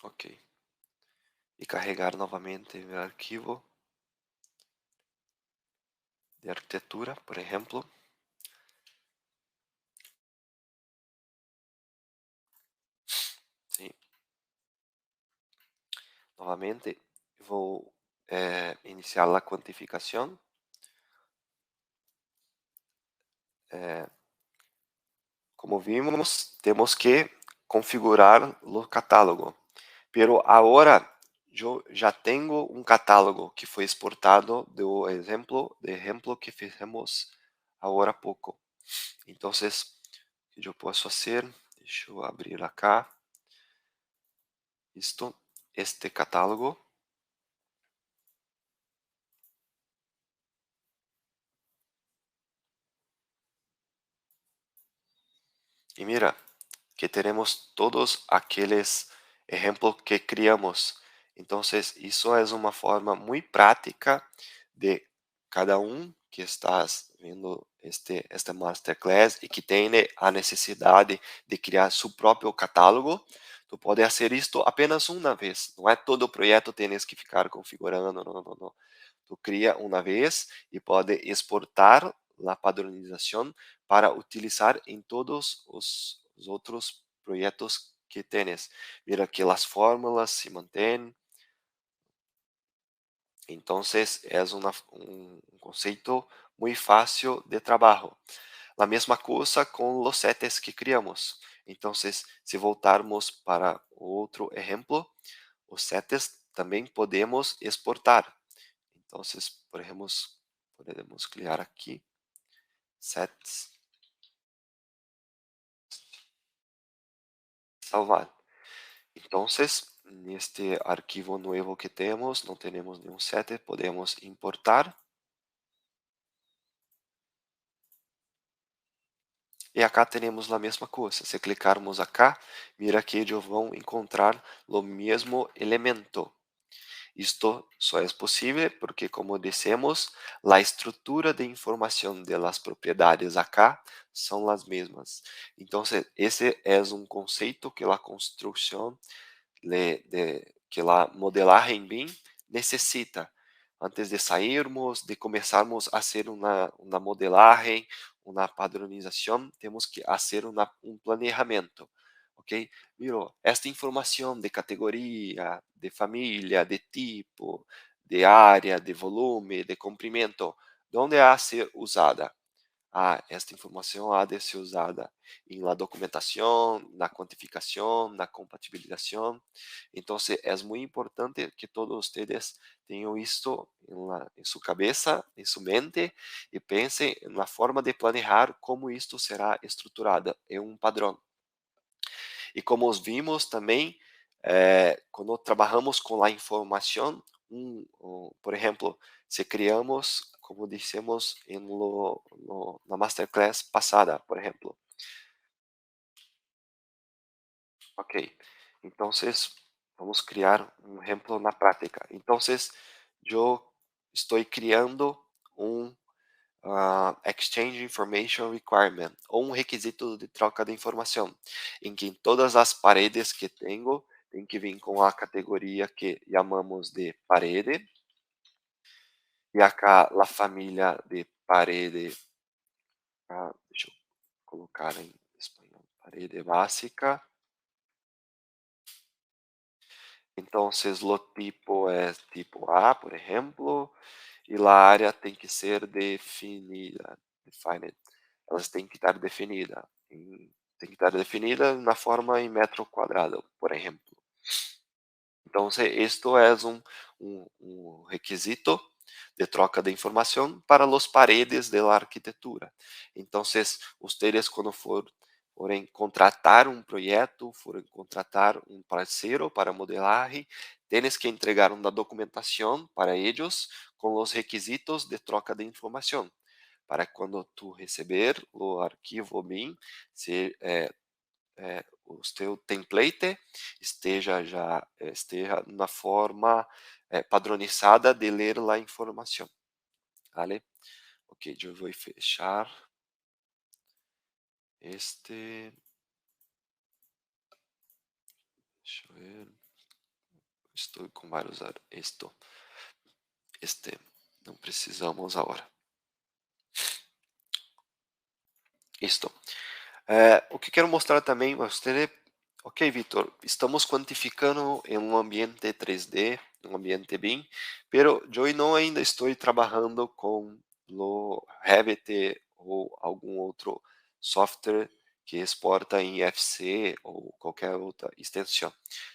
ok, e carregar novamente o arquivo de arquitetura, por exemplo, sim. Novamente, vou iniciar a quantificação. Como vimos, temos que configurar o catálogo. Pero agora eu já tenho um catálogo que foi exportado do exemplo que fizemos agora há pouco. Então, o que eu posso fazer? Deixa eu abrir acá. Este catálogo. E mira, que teremos todos aqueles exemplos que criamos. Então, isso é uma forma muito prática de cada um que está vendo este masterclass e que tem a necessidade de criar seu próprio catálogo. Tu pode fazer isto apenas uma vez. Não é todo o projeto tens que ficar configurando. Não, não, não, não. Tu cria uma vez e pode exportar a padronização para utilizar em todos os outros projetos que tienes. Mira que as fórmulas se mantêm. Então, é um conceito muito fácil de trabalho. A mesma coisa com os sets que criamos. Então, se voltarmos para outro exemplo, os sets também podemos exportar. Então, podemos criar aqui sets, salvar. Então, neste arquivo novo que temos, não temos nenhum set, podemos importar. E acá temos a mesma coisa. Se clicarmos acá, mira que eles vão encontrar o mesmo elemento. Isto só é possível porque, como dissemos, a estrutura de informação de las propriedades acá são as mesmas. Então, esse é um conceito que a construção que a modelagem BIM necessita. Antes de sairmos, de começarmos a fazer uma modelagem, uma padronização, temos que fazer um planejamento. Ok? Miro, esta informação de categoria, de família, de tipo, de área, de volume, de comprimento, de onde há a ser usada? Esta informação há de ser usada em la documentação, na quantificação, na compatibilização. Então, é muito importante que todos vocês tenham isto em sua cabeça, em sua mente, e pensem na forma de planejar como isto será estruturado em um padrão. E como vimos também, quando trabalhamos com a informação, por exemplo, se criamos, como dissemos na masterclass passada, por exemplo. Ok, então vamos criar um exemplo na prática. Então, eu estou criando um Exchange Information Requirement, ou um requisito de troca de informação, em que em todas as paredes que tenho, tem que vir com a categoria que chamamos de parede, e acá a família de parede, deixa eu colocar em espanhol, parede básica. Então, o tipo é tipo A, por exemplo, e a área tem que ser definida, defined. Elas têm que estar definidas. Tem que estar definida na forma em metro quadrado, por exemplo. Então, isto é um requisito de troca de informação para as paredes da arquitetura. Então, vocês, quando forem contratar um projeto, forem contratar um parceiro para modelagem, tens que entregar uma documentação para eles com os requisitos de troca de informação. para quando tu receber o arquivo BIM, o teu template esteja na forma padronizada de ler a informação, vale? Ok, eu vou fechar este. Deixa eu ver. Estou com vários. Este não precisamos agora. Isto. O que quero mostrar também, ok, Vitor, estamos quantificando em um ambiente 3D, um ambiente BIM, pero eu não ainda estou trabalhando com o Revit ou algum outro software que exporta em FC ou qualquer outra extensão.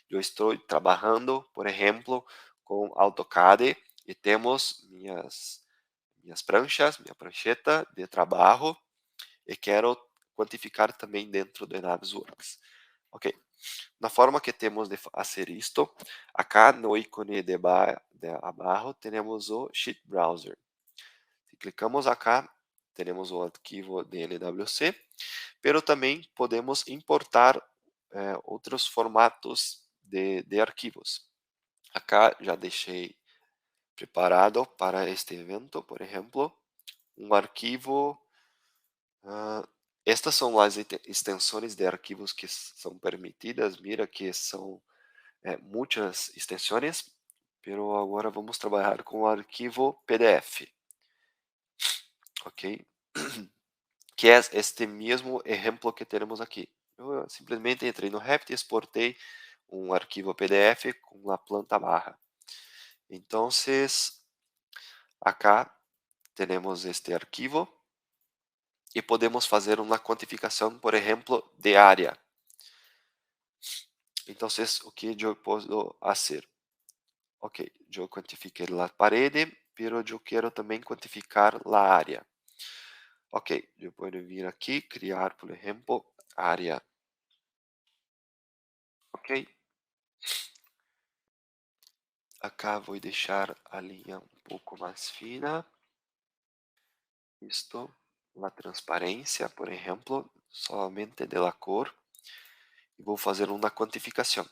Eu estou trabalhando, por exemplo, com AutoCAD e temos minhas pranchas, minha prancheta de trabalho e quero quantificar também dentro do Navisworks. Ok, na forma que temos de fazer isto, acá no ícone de abaixo temos o Sheet Browser. Se clicamos acá, temos o arquivo de LWC, pero também podemos importar outros formatos de arquivos. Acá já deixei preparado para este evento, por exemplo, um arquivo. Estas são as extensões de arquivos que são permitidas. Mira que são muitas extensões, pero agora vamos trabalhar com o arquivo PDF, ok? Que é este mesmo exemplo que temos aqui. Eu simplesmente entrei no Revit e exportei um arquivo PDF com a planta barra. Então, acá temos este arquivo e podemos fazer uma quantificação, por exemplo, de área. Então, o que eu posso fazer? Ok, eu quantifiquei a parede, pero eu quero também quantificar a área. Ok, eu posso vir aqui, criar, por exemplo, área. Ok. Acá vou deixar a linha um pouco mais fina. Isto, a transparência, por exemplo, somente da cor. E vou fazer uma quantificação.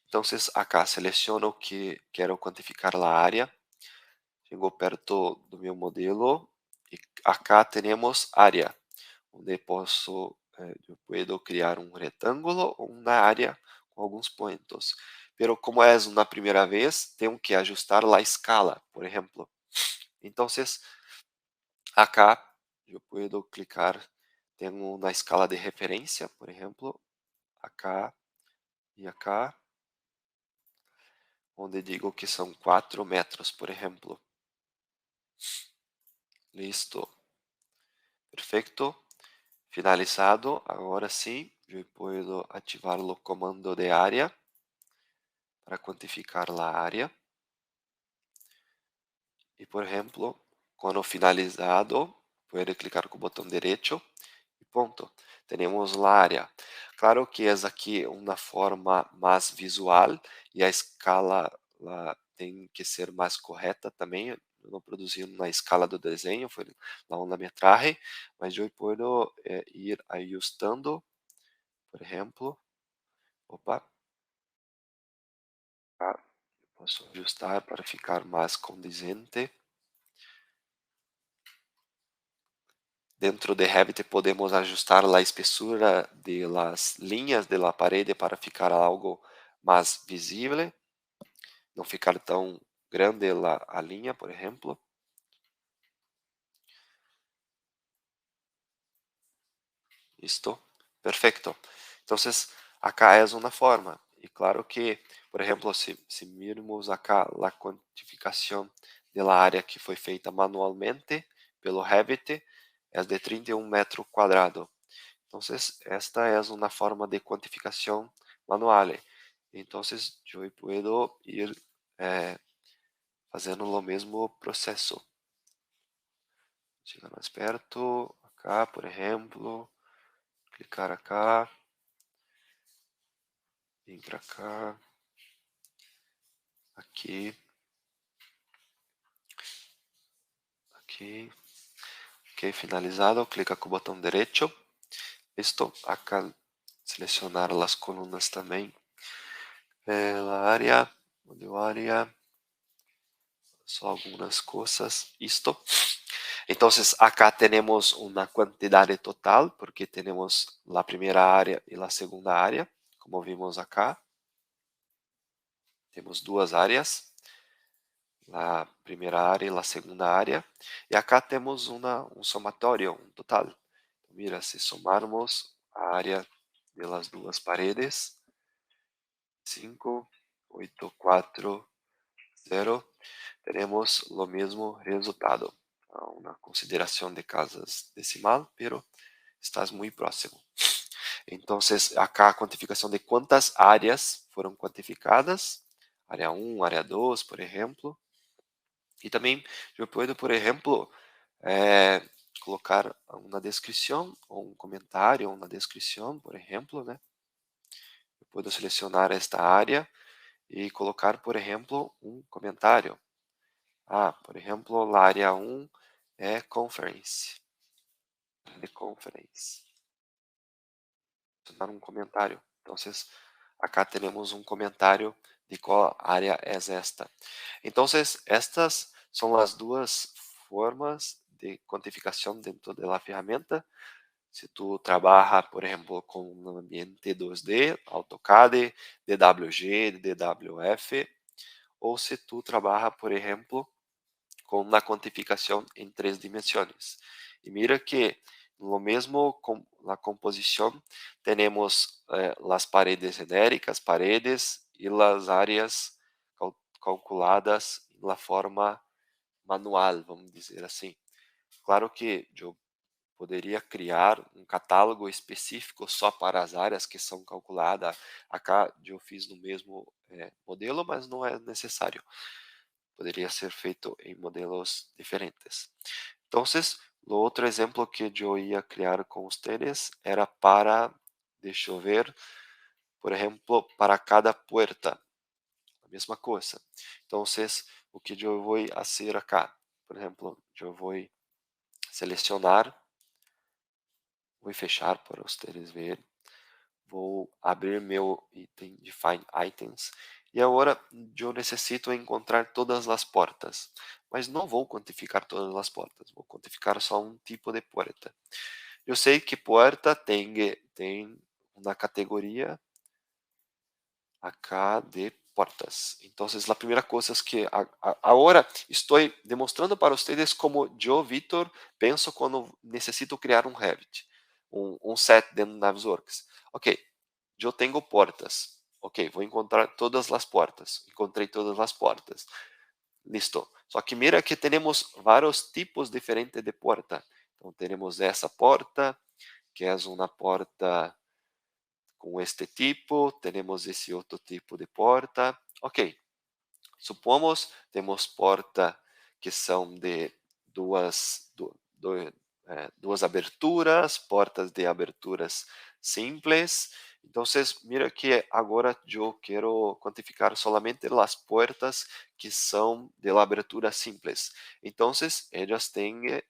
Então, acá seleciono que quero quantificar a área. Chegou perto do meu modelo. E acá temos área, onde eu posso criar um retângulo ou uma área com alguns pontos. Pero como é uma primeira vez, tenho que ajustar a escala, por exemplo. Então, acá eu posso clicar, tenho na escala de referência, por exemplo, acá e acá, onde digo que são 4 metros, por exemplo. Listo. Perfeito. Finalizado. Agora sim, eu posso ativar o comando de área para quantificar a área. E, por exemplo, quando finalizado, pode clicar com o botão direito e ponto. Temos a área. Claro que essa aqui é uma forma mais visual e a escala tem que ser mais correta também. Eu não produzi na escala do desenho, foi lá na metragem, mas eu posso ir ajustando, por exemplo. Opa, posso ajustar para ficar mais condizente. Dentro de Revit podemos ajustar a espessura de las linhas de la parede para ficar algo mais visível, não ficar tão grande a linha, por exemplo. Listo, perfeito. Então, acá é uma forma. E claro que, por exemplo, se miramos acá a quantificação da área que foi feita manualmente pelo Revit, é de 31 metros quadrados. Então, esta é uma forma de quantificação manual. Então, eu posso ir fazendo o mesmo processo. Chegar mais perto, acá, por exemplo, clicar acá, vir para cá, aqui, aqui. Ok, finalizado, clica com o botão direito. Listo, acá selecionar as colunas também. La área, modelo área, só algumas coisas. Listo. Então, acá temos uma quantidade total, porque temos a primeira área e a segunda área, como vimos acá. Temos duas áreas, a primeira área e a segunda área. E acá temos um somatório, um total. Então, mira, se somarmos a área das duas paredes, 5, 8, 4, 0, teremos o mesmo resultado. Uma consideração de casas decimal, pero estás muito próximo. Então, acá a quantificação de quantas áreas foram quantificadas. Área 1, área 2, por exemplo. E também eu posso, por exemplo, colocar uma descrição, ou um comentário, ou uma descrição, por exemplo, né? Eu posso selecionar esta área e colocar, por exemplo, um comentário. Por exemplo, a área 1 é conference. De conference. Dar um comentário. Então, acá temos um comentário de qual área é esta. Então, estas são as duas formas de quantificação dentro da ferramenta. Se tu trabalha, por exemplo, com um ambiente 2D, AutoCAD, DWG, DWF, ou se tu trabalha, por exemplo, com uma quantificação em 3 dimensões. E mira que no mesmo na composição temos as paredes genéricas, paredes e as áreas calculadas na forma manual, vamos dizer assim. Claro que eu poderia criar um catálogo específico só para as áreas que são calculadas. Acá eu fiz no mesmo modelo, mas não é necessário. Poderia ser feito em modelos diferentes. Então, o outro exemplo que eu ia criar com vocês era para, deixa eu ver, por exemplo, para cada puerta, a mesma coisa. Então, o que eu vou fazer acá? Por exemplo, eu vou selecionar, vou fechar para vocês verem, vou abrir meu item Define Items, e agora eu necessito encontrar todas as portas, mas não vou quantificar todas as portas, vou quantificar só um tipo de porta. Eu sei que porta tem uma categoria acá de portas. Então, a primeira coisa é que agora estou demonstrando para vocês como eu, Vitor, penso quando necessito criar um Revit, um set dentro do Navisworks. Ok, eu tenho portas. Ok, vou encontrar todas as portas. Encontrei todas as portas. Listo. Só que mira que temos vários tipos diferentes de porta. Então, temos essa porta, que é uma porta com este tipo. Temos esse outro tipo de porta. Ok. Supomos temos porta que são de duas aberturas, portas de aberturas simples. Então, mira que agora eu quero quantificar solamente as portas que são de abertura simples. Então, elas têm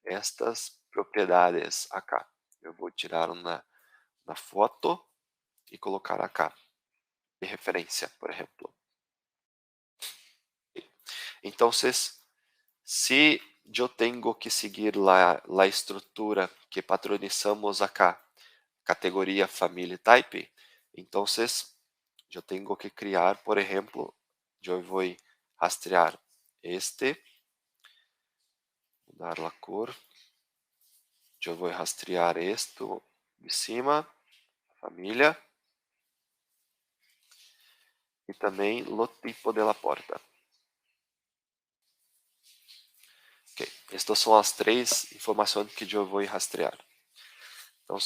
estas propriedades acá. Eu vou tirar uma foto e colocar acá, de referência, por exemplo. Então, se eu tenho que seguir a estrutura que patronizamos acá, categoria Family Type, então eu tenho que criar, por exemplo, eu vou rastrear este, mudar a cor, eu vou rastrear este de cima, família, e também o tipo de la porta. Ok, estas são as três informações que eu vou rastrear. Então,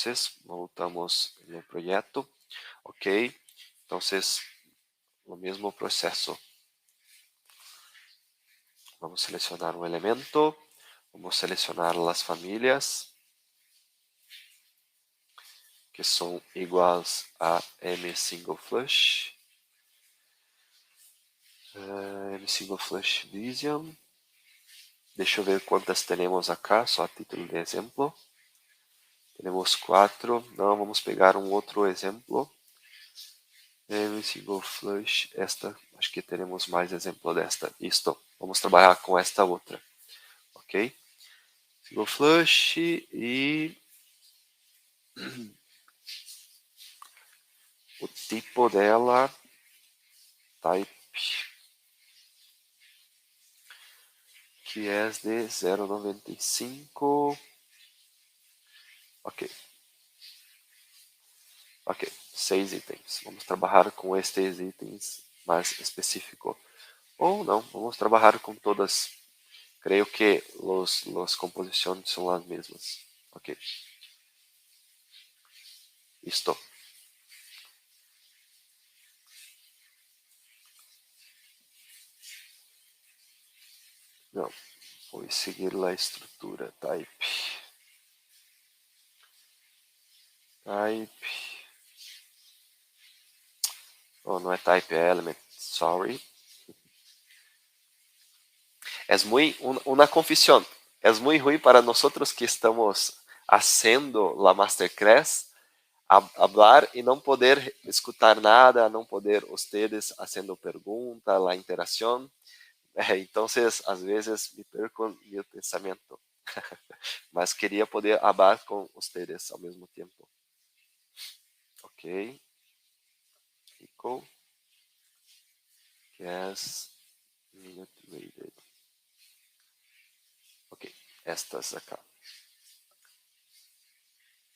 voltamos no projeto. Ok, então, o mesmo processo. Vamos selecionar um elemento, vamos selecionar as famílias, que são iguais a M single flush, M single flush Vision, Deixa eu ver quantas temos acá, só a título de exemplo. Temos 4. Não, vamos pegar um outro exemplo. Every single flush. Esta, acho que teremos mais exemplo desta. Isto. Vamos trabalhar com esta outra. Ok? Single flush e o tipo dela, type, que é de 0,95. Ok. Ok, 6 itens. Vamos trabalhar com estes itens mais específicos. Ou não, vamos trabalhar com todas. Creio que as composições são as mesmas. Ok. Listo. Não, vou seguir a estrutura. Type. Type. Oh, não é type, é element. Sorry. Es muy, una confesión, es muy ruim para nosotros que estamos haciendo la masterclass, hablar y no poder escutar nada, no poder ustedes haciendo preguntas, la interacción. Entonces, às vezes me perco en mi pensamiento, mas quería poder hablar con ustedes al mismo tiempo. Ok. Equal. Guess minute rated. Ok, estas acá.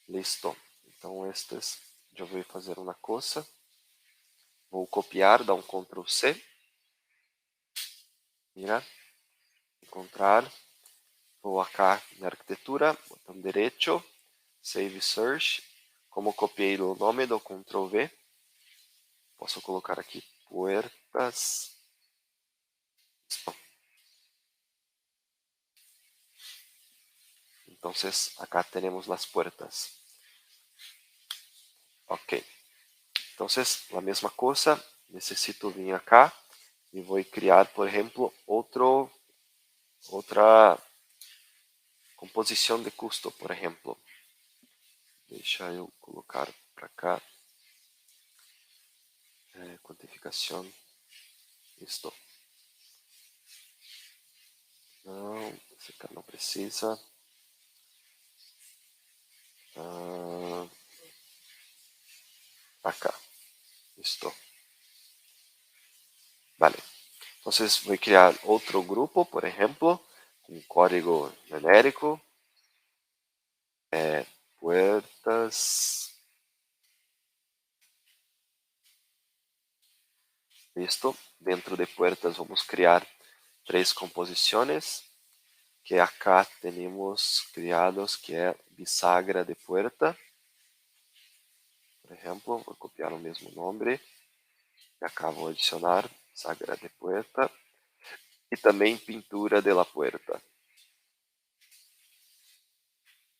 Listo. Então, estas, eu vou fazer uma coisa. Vou copiar, dar um Ctrl C. Mira. Encontrar. Vou acá na arquitetura, botão direito, Save Search. Como copiei o nome, dou Ctrl V. Posso colocar aqui puertas. Então, acá temos as puertas. Ok. Então, a mesma coisa. Necessito vir acá e vou criar, por exemplo, outra composição de custo, por exemplo. Deixa eu colocar para cá. Quantificação. Isto. Não, esse cara não precisa. Acá. Isto. Vale. Então, vou criar outro grupo, por exemplo, com código genérico. Puertas. Listo. Dentro de puertas vamos criar 3 composições, que acá temos criados, que é bisagra de puerta. Por exemplo, vou copiar o mesmo nome. E acá vou adicionar bisagra de puerta. E também pintura de la puerta.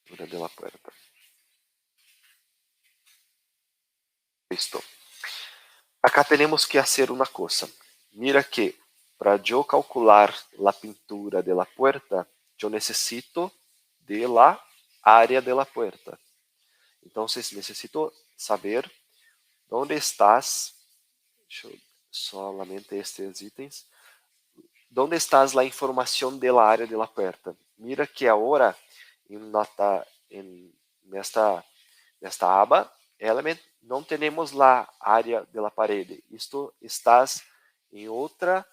Pintura de la puerta. Listo. Acá temos que fazer uma coisa. Mira que para eu calcular a pintura de la puerta, eu necessito de la área de la puerta. Então, necessito saber onde estás. Deixa eu solamente estes itens. Onde estás a informação de la área de la puerta? Mira que agora nesta aba element não temos a área de la parede. Isto está em outra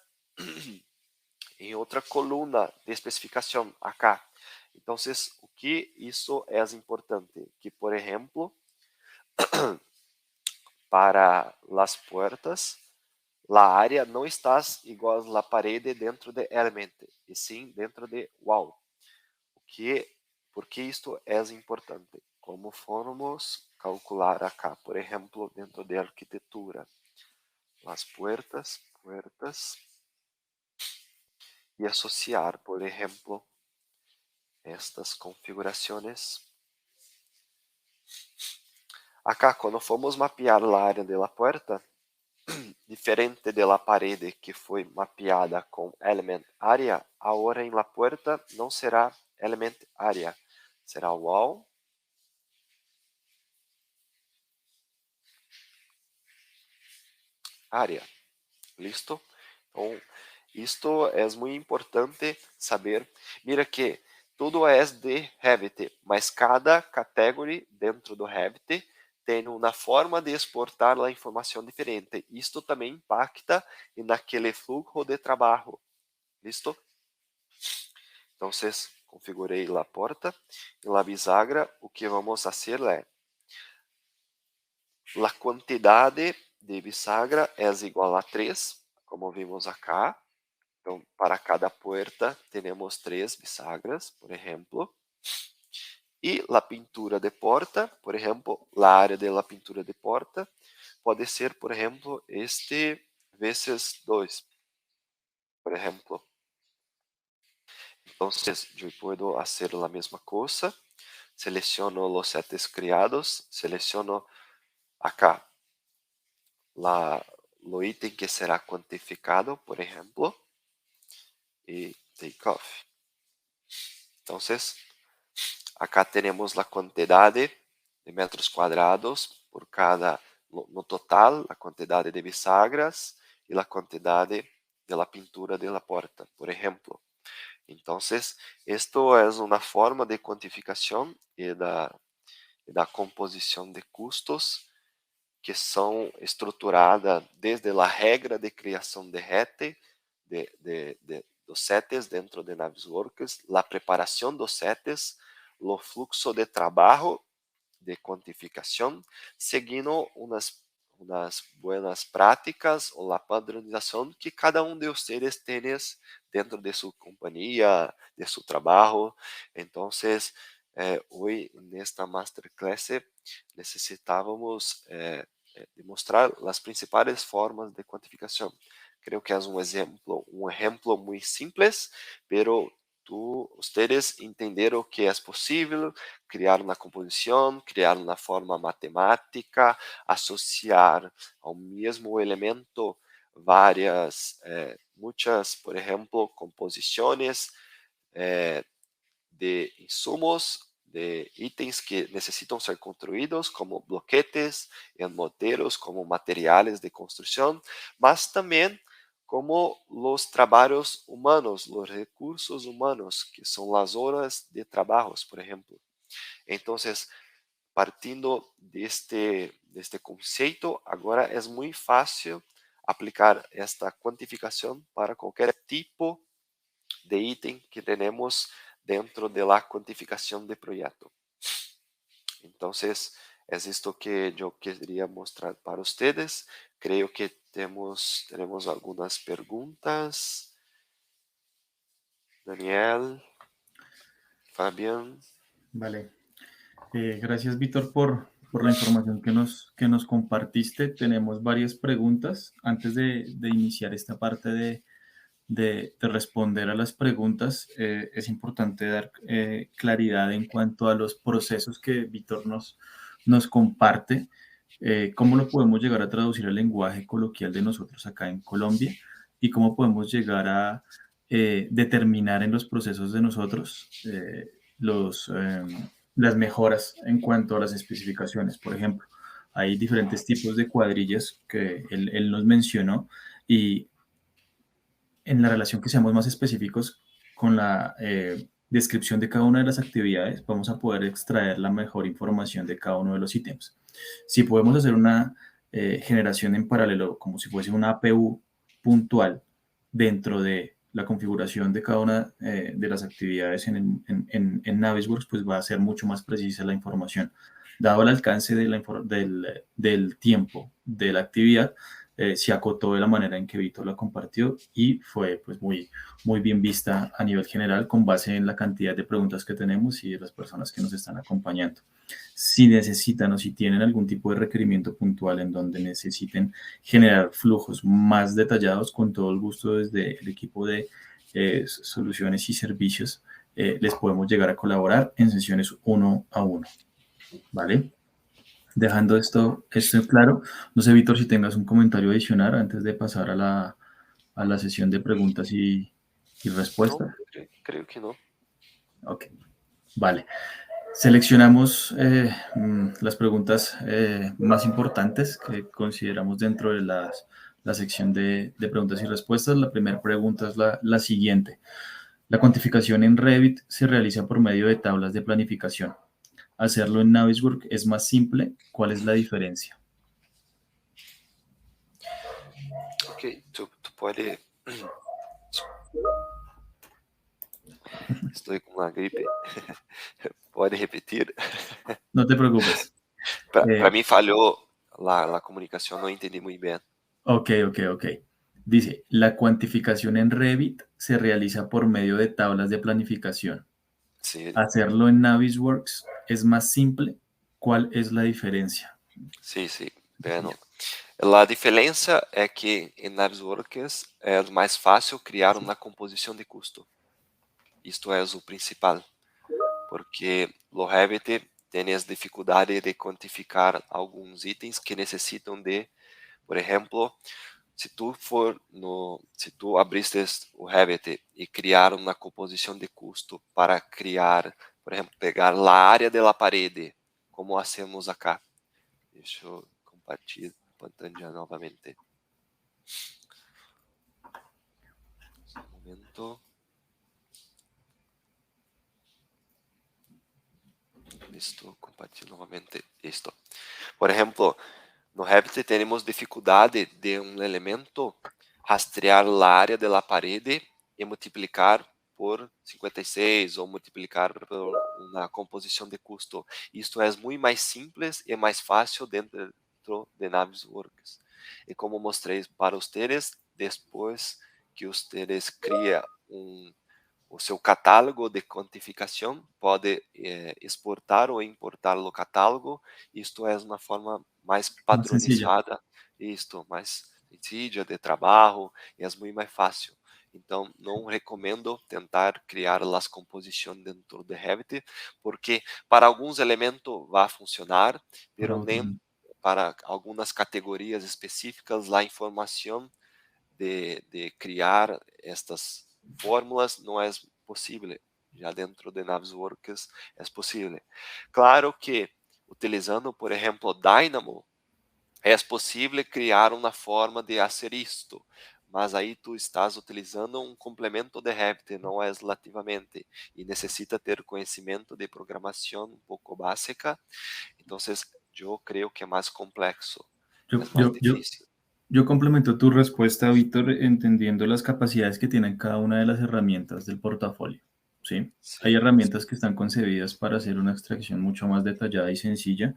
coluna de especificação acá. Então, o que isso é importante? Que, por exemplo, para as portas, a área não está igual à parede dentro de element, e sim dentro de wall. Por que isto é importante? Como formos calcular acá, por exemplo, dentro de arquitetura, as puertas, e associar, por exemplo, estas configurações. Acá, quando formos mapear a área da porta, diferente de la parede que foi mapeada com element area, agora em la puerta não será element area, será wall área. Listo? Então, isto é muito importante saber. Mira que tudo é de Revit, mas cada categoria dentro do Revit tem uma forma de exportar a informação diferente. Isto também impacta naquele fluxo de trabalho. Listo? Então, configurei a porta. E na bisagra, o que vamos fazer é a quantidade de bisagra é igual a 3, como vimos acá. Então, para cada puerta, temos 3 bisagras, por exemplo. E a pintura de porta, por exemplo, a área da pintura de porta, pode ser, por exemplo, vezes 2, por exemplo. Então, eu posso fazer a mesma coisa. Seleciono os sets criados, seleciono acá o item que será quantificado, por exemplo, e take off. Então, acá temos a quantidade de metros quadrados por cada, no total, a quantidade de bisagras e a quantidade de la pintura de la porta, por exemplo. Então, esto é uma forma de quantificação e da composição de custos que são estruturadas desde a regra de criação de rete, dos sets dentro de Navisworks, a preparação dos sets, o fluxo de trabalho de quantificação, seguindo umas boas práticas ou a padronização que cada um de vocês tem dentro de sua companhia, de seu trabalho. Então, hoje, nesta masterclass, necessitávamos demonstrar as principais formas de quantificação. Creio que é um exemplo muito simples, pero vocês entenderam que é possível criar uma composição, criar uma forma matemática, associar ao mesmo elemento muitas, por exemplo, composições de insumos, de itens que necessitam ser construídos, como bloquetes, em morteros, como materiais de construção, mas também como os trabalhos humanos, os recursos humanos, que são as horas de trabalho, por exemplo. Então, partindo deste conceito, agora é muito fácil aplicar esta quantificação para qualquer tipo de item que temos dentro da quantificação de projeto. Então, é isto que eu queria mostrar para vocês. Creio que temos algumas perguntas. Daniel, Fabián. Vale. Gracias, Víctor, por la información que nos compartiste. Tenemos varias preguntas. Antes de iniciar esta parte de responder a las preguntas, es importante dar claridad en cuanto a los procesos que Víctor nos comparte. ¿Cómo lo podemos llegar a traducir al lenguaje coloquial de nosotros acá en Colombia? ¿Y cómo podemos llegar a determinar en los procesos de nosotros las mejoras en cuanto a las especificaciones? Por ejemplo, hay diferentes tipos de cuadrillas que él nos mencionó, y en la relación que seamos más específicos con la descripción de cada una de las actividades, vamos a poder extraer la mejor información de cada uno de los ítems. Si podemos hacer una generación en paralelo, como si fuese una APU puntual dentro de la configuración de cada una de las actividades en Navisworks, pues va a ser mucho más precisa la información. Dado el alcance del tiempo de la actividad, se acotó de la manera en que Víctor la compartió y fue pues muy bien vista a nivel general con base en la cantidad de preguntas que tenemos y de las personas que nos están acompañando. Si necesitan o si tienen algún tipo de requerimiento puntual en donde necesiten generar flujos más detallados, con todo el gusto desde el equipo de soluciones y servicios, les podemos llegar a colaborar en sesiones 1 a 1. ¿Vale? Dejando esto claro, no sé, Víctor, si tengas un comentario adicional antes de pasar a la sesión de preguntas y No, respuestas. creo que no. Ok, vale. Seleccionamos las preguntas más importantes que consideramos dentro de la sección de preguntas y respuestas. La primera pregunta es la siguiente. La cuantificación en Revit se realiza por medio de tablas de planificación. Hacerlo en Navisworks es más simple. ¿Cuál es la diferencia? Ok, tu pode. Estou com uma gripe. Pode repetir? No te preocupes. Para Eh, mim falhou a comunicação, não entendi muito bem. ok. Dice, la cuantificación en Revit se realiza por medio de tablas de planificación. Sim, Hacerlo en Navisworks es más simple. ¿Cuál es la diferencia? sim. Bueno, a diferença é que em Navisworks é mais fácil criar uma composição de custo. Isto é o principal, porque o Revit tem as dificuldades de quantificar alguns itens que necessitam de, por exemplo, se tu abriste o Revit e criar uma composição de custo para criar, por exemplo, pegar a área da parede, como hacemos acá. Deixa eu compartilhar a pantalla novamente. Um momento. Listo, compartilho novamente isto. Por exemplo, no Revit temos dificuldade de um elemento rastrear a área da parede e multiplicar por 56 ou multiplicar por uma composição de custo. Isto é muito mais simples e mais fácil dentro de Navisworks. E como mostrei para vocês, depois que vocês criam o seu catálogo de quantificação, pode exportar ou importar o catálogo. Isto é uma forma mais Más sencilla. padronizada, isto mais sencilla de trabalho e é muito mais fácil. Então, não recomendo tentar criar as composições dentro de Revit, porque para alguns elementos vai funcionar, Para mas otro nem no. para algumas categorias específicas, a informação de criar estas fórmulas não é possível. Já dentro de Navisworks é possível. Claro que utilizando, por exemplo, Dynamo, é possível criar uma forma de fazer isto, mas aí tu estás utilizando um complemento de Revit, não é nativamente, e necessita ter conhecimento de programação um pouco básica. Então, eu creio que é mais complexo, Yo, é mais yo, yo, difícil. yo complemento tu respuesta, Víctor, entendiendo las capacidades que tienen cada una de las herramientas del portafolio. ¿Sí? Hay Sim, herramientas que están concebidas para hacer una extracción mucho más detallada y sencilla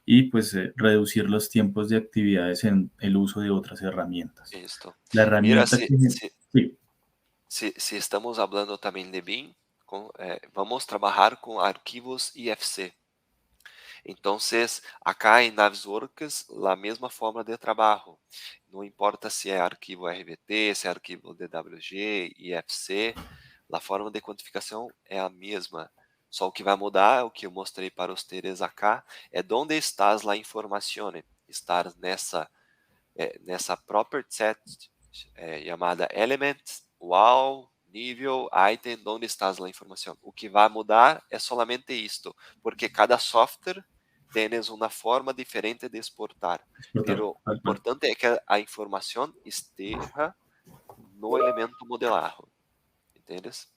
y pues reducir los tiempos de actividades en el uso de otras herramientas. isto. La Mira, herramienta que... Sí, se estamos falando também de BIM, vamos trabalhar com arquivos IFC. Então, acá em Navisworks, a mesma forma de trabalho. Não importa se é arquivo RVT, se é arquivo DWG, IFC, a forma de quantificação é a mesma. Só o que vai mudar, o que eu mostrei para vocês acá, é onde está a informação. Estar nessa property set chamada Elements, Wall, nível, item, onde está a informação. O que vai mudar é solamente isto, porque cada software tem uma forma diferente de exportar. Mas explotar. o importante é que a informação esteja no elemento modelado. ¿Entendes?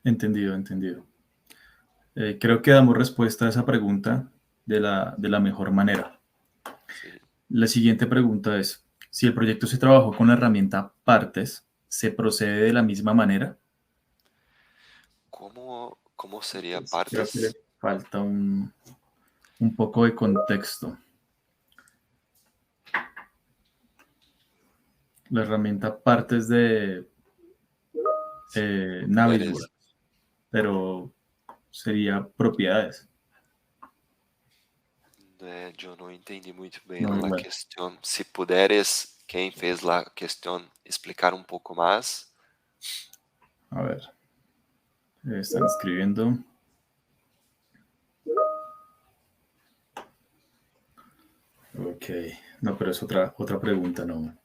Entendido. Creo que damos respuesta a esa pregunta de la mejor manera. Sí. La siguiente pregunta es, si el proyecto se trabajó con la herramienta Partes, ¿se procede de la misma manera? ¿Cómo sería Pues creo que le partes? falta un poco de contexto. La herramienta Partes de Puedes, Navisworks, pero sería propiedades. yo no entendí muy bien No, la igual. cuestión. Si puderes, quien fez la cuestión, explicar un poco más. A ver, están escribiendo. Ok, no, pero es otra pregunta, ¿no?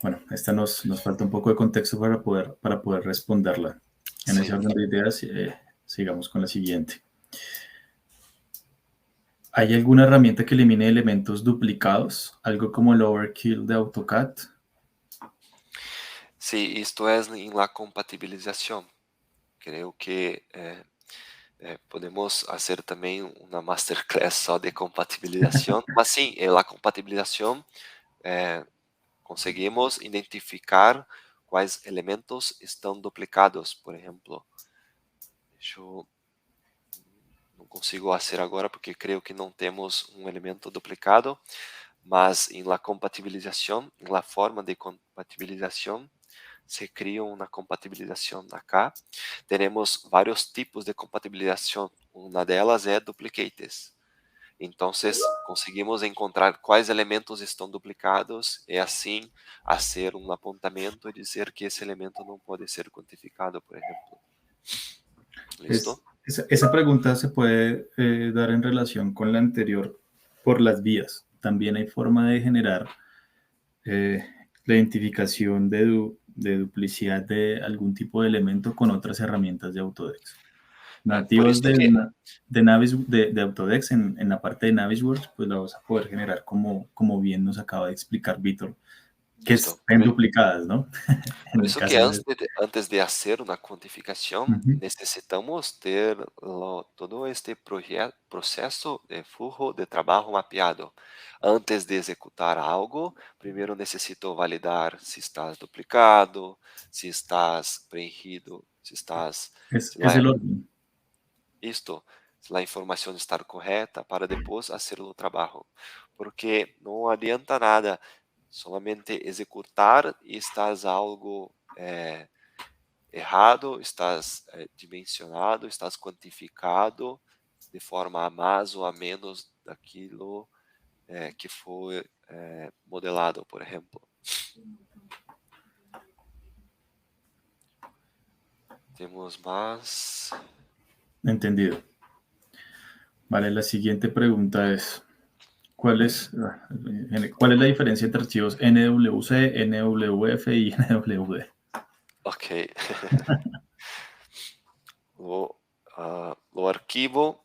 Bueno, esta nos falta un poco de contexto para poder responderla. En ese Sim. orden de ideas, sigamos con la siguiente. ¿Hay alguna herramienta que elimine elementos duplicados? Algo como el overkill de AutoCAD. Sí, isto é em la compatibilização. Creio que podemos fazer também uma masterclass só de compatibilização, mas sim, em la compatibilização conseguimos identificar quais elementos estão duplicados, por exemplo. Deixa eu, não consigo fazer agora porque creio que não temos um elemento duplicado, mas em la compatibilização, em la forma de compatibilização, se cria uma compatibilização acá. Teremos vários tipos de compatibilização. Uma delas é duplicates. Então, conseguimos encontrar quais elementos estão duplicados e assim fazer um apontamento e dizer que esse elemento não pode ser quantificado, por exemplo. ¿Listo? Esa pregunta se puede dar en relación con la anterior por las vías. También hay forma de generar la identificación de duplicidad de algún tipo de elemento con otras herramientas de Autodesk. Por Nativos isso que de Autodesk en la parte de Navisworks, pues la vas a poder generar como bien nos acaba de explicar Víctor, que listo. estén duplicadas, ¿no? En Por el isso que caso de... antes de fazer uma quantificação, Ujú. necessitamos ter todo este processo de flujo de trabalho mapeado. Antes de executar algo, primeiro necessito validar se está duplicado, se está preenchido, se está, se Es lá, el orden. isto, se lá a informação está correta, para depois fazer o trabalho. Porque não adianta nada solamente executar e estás algo errado, estás dimensionado, estás quantificado de forma a mais ou a menos daquilo que foi modelado, por exemplo. Temos mais. Entendido. Vale, la siguiente pregunta es, ¿cuál es la diferencia entre archivos NWC, NWF y NWD? Ok. O arquivo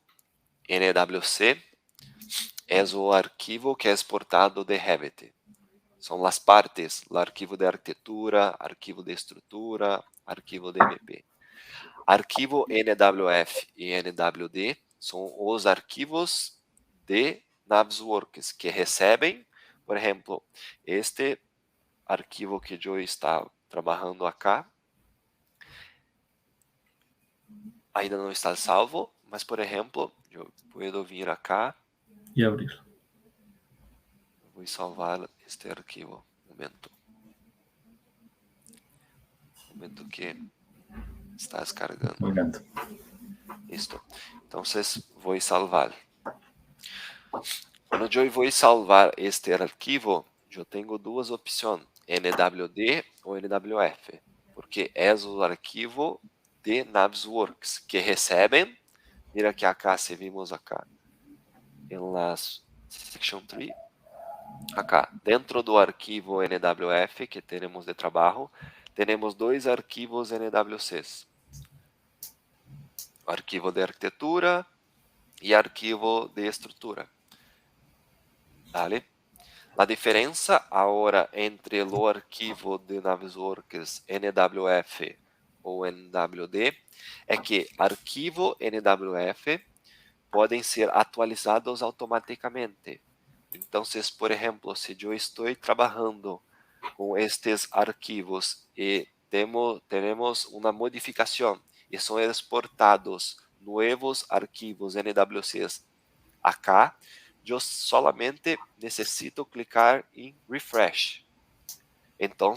NWC é o arquivo que é exportado de Revit. São as partes, o arquivo de arquitetura, arquivo de estrutura, arquivo de MP. Arquivo NWF e NWD são os arquivos de Navisworks que recebem, por exemplo, este arquivo que eu está trabalhando acá, ainda não está salvo, mas, por exemplo, eu posso vir acá, Y abrir. vou salvar este arquivo, momento que está descargando. Colgando. Listo. Então, vou salvar. Quando eu vou salvar este arquivo, eu tenho duas opções, NWD ou NWF, porque é o arquivo de Navisworks que recebem, mira que acá, se vimos acá, em la section 3, acá, dentro do arquivo NWF que temos de trabalho, temos dois arquivos NWCs, arquivo de arquitetura e arquivo de estrutura. Vale? A diferença agora entre o arquivo de Navisworks NWF ou NWD é que arquivo NWF podem ser atualizados automaticamente. Então, por exemplo, se eu estou trabalhando com estes arquivos e temos uma modificação e são exportados novos arquivos NWCs acá, eu solamente necessito clicar em refresh. Então,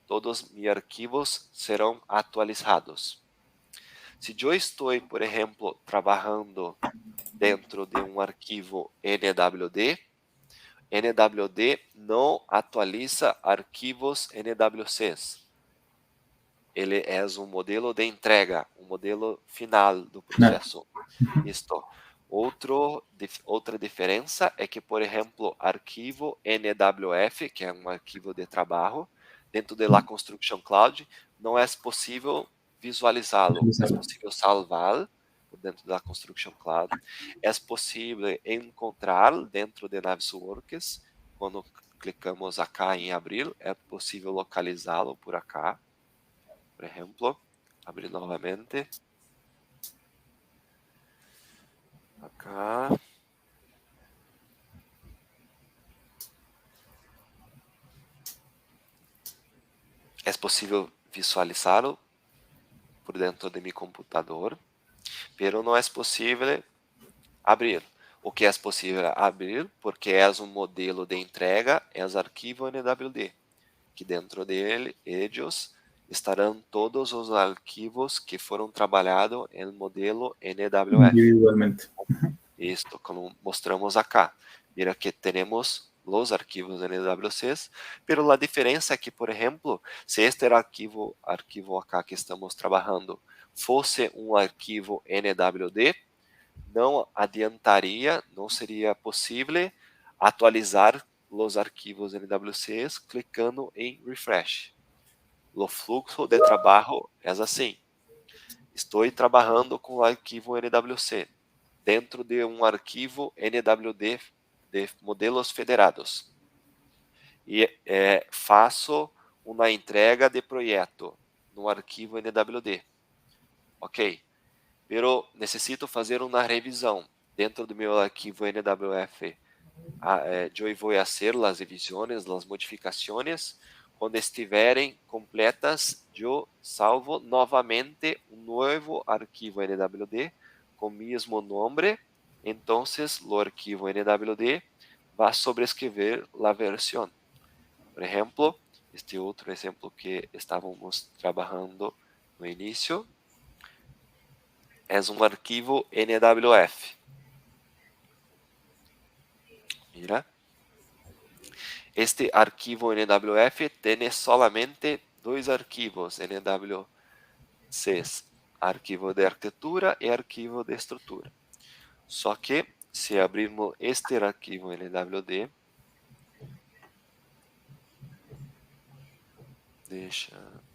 todos meus arquivos serão atualizados. Se eu estou, por exemplo, trabalhando dentro de um arquivo NWD, NWD não atualiza arquivos NWCs. Ele é um modelo de entrega, um modelo final do processo. Isto. Outra diferença é que, por exemplo, arquivo NWF, que é um arquivo de trabalho, dentro da Construction Cloud, não é possível visualizá-lo, é possível salvar dentro da Construction Cloud, é possível encontrar dentro de Navisworks, quando clicamos acá em abrir, é possível localizá-lo por acá, por exemplo, abrir novamente, acá, é possível visualizá-lo por dentro de meu computador, pero não é possível abrir. O que é possível abrir, porque é um modelo de entrega, é o arquivo NWD, que dentro dele, eles estarão todos os arquivos que foram trabalhados em modelo NWF. Individualmente. Isto, como mostramos acá. Mira que temos os arquivos NWCs, pero a diferença é que, por exemplo, se este arquivo acá que estamos trabalhando fosse um arquivo NWD, não adiantaria, não seria possível atualizar os arquivos NWCs clicando em refresh. O fluxo de trabalho é assim. Estou trabalhando com o arquivo NWC dentro de um arquivo NWD de modelos federados. E faço uma entrega de projeto no arquivo NWD. Ok? Pero necessito fazer uma revisão dentro do meu arquivo NWF. Eu vou fazer as revisões, as modificações. Quando estiverem completas, eu salvo novamente um novo arquivo NWD com o mesmo nome. Então, o arquivo NWD vai sobrescrever a versão. Por exemplo, este outro exemplo que estávamos trabalhando no início é um arquivo NWF. Mira. Este arquivo NWF tem solamente dois arquivos NWCs, arquivo de arquitetura e arquivo de estrutura. Só que, se abrirmos este arquivo NWD,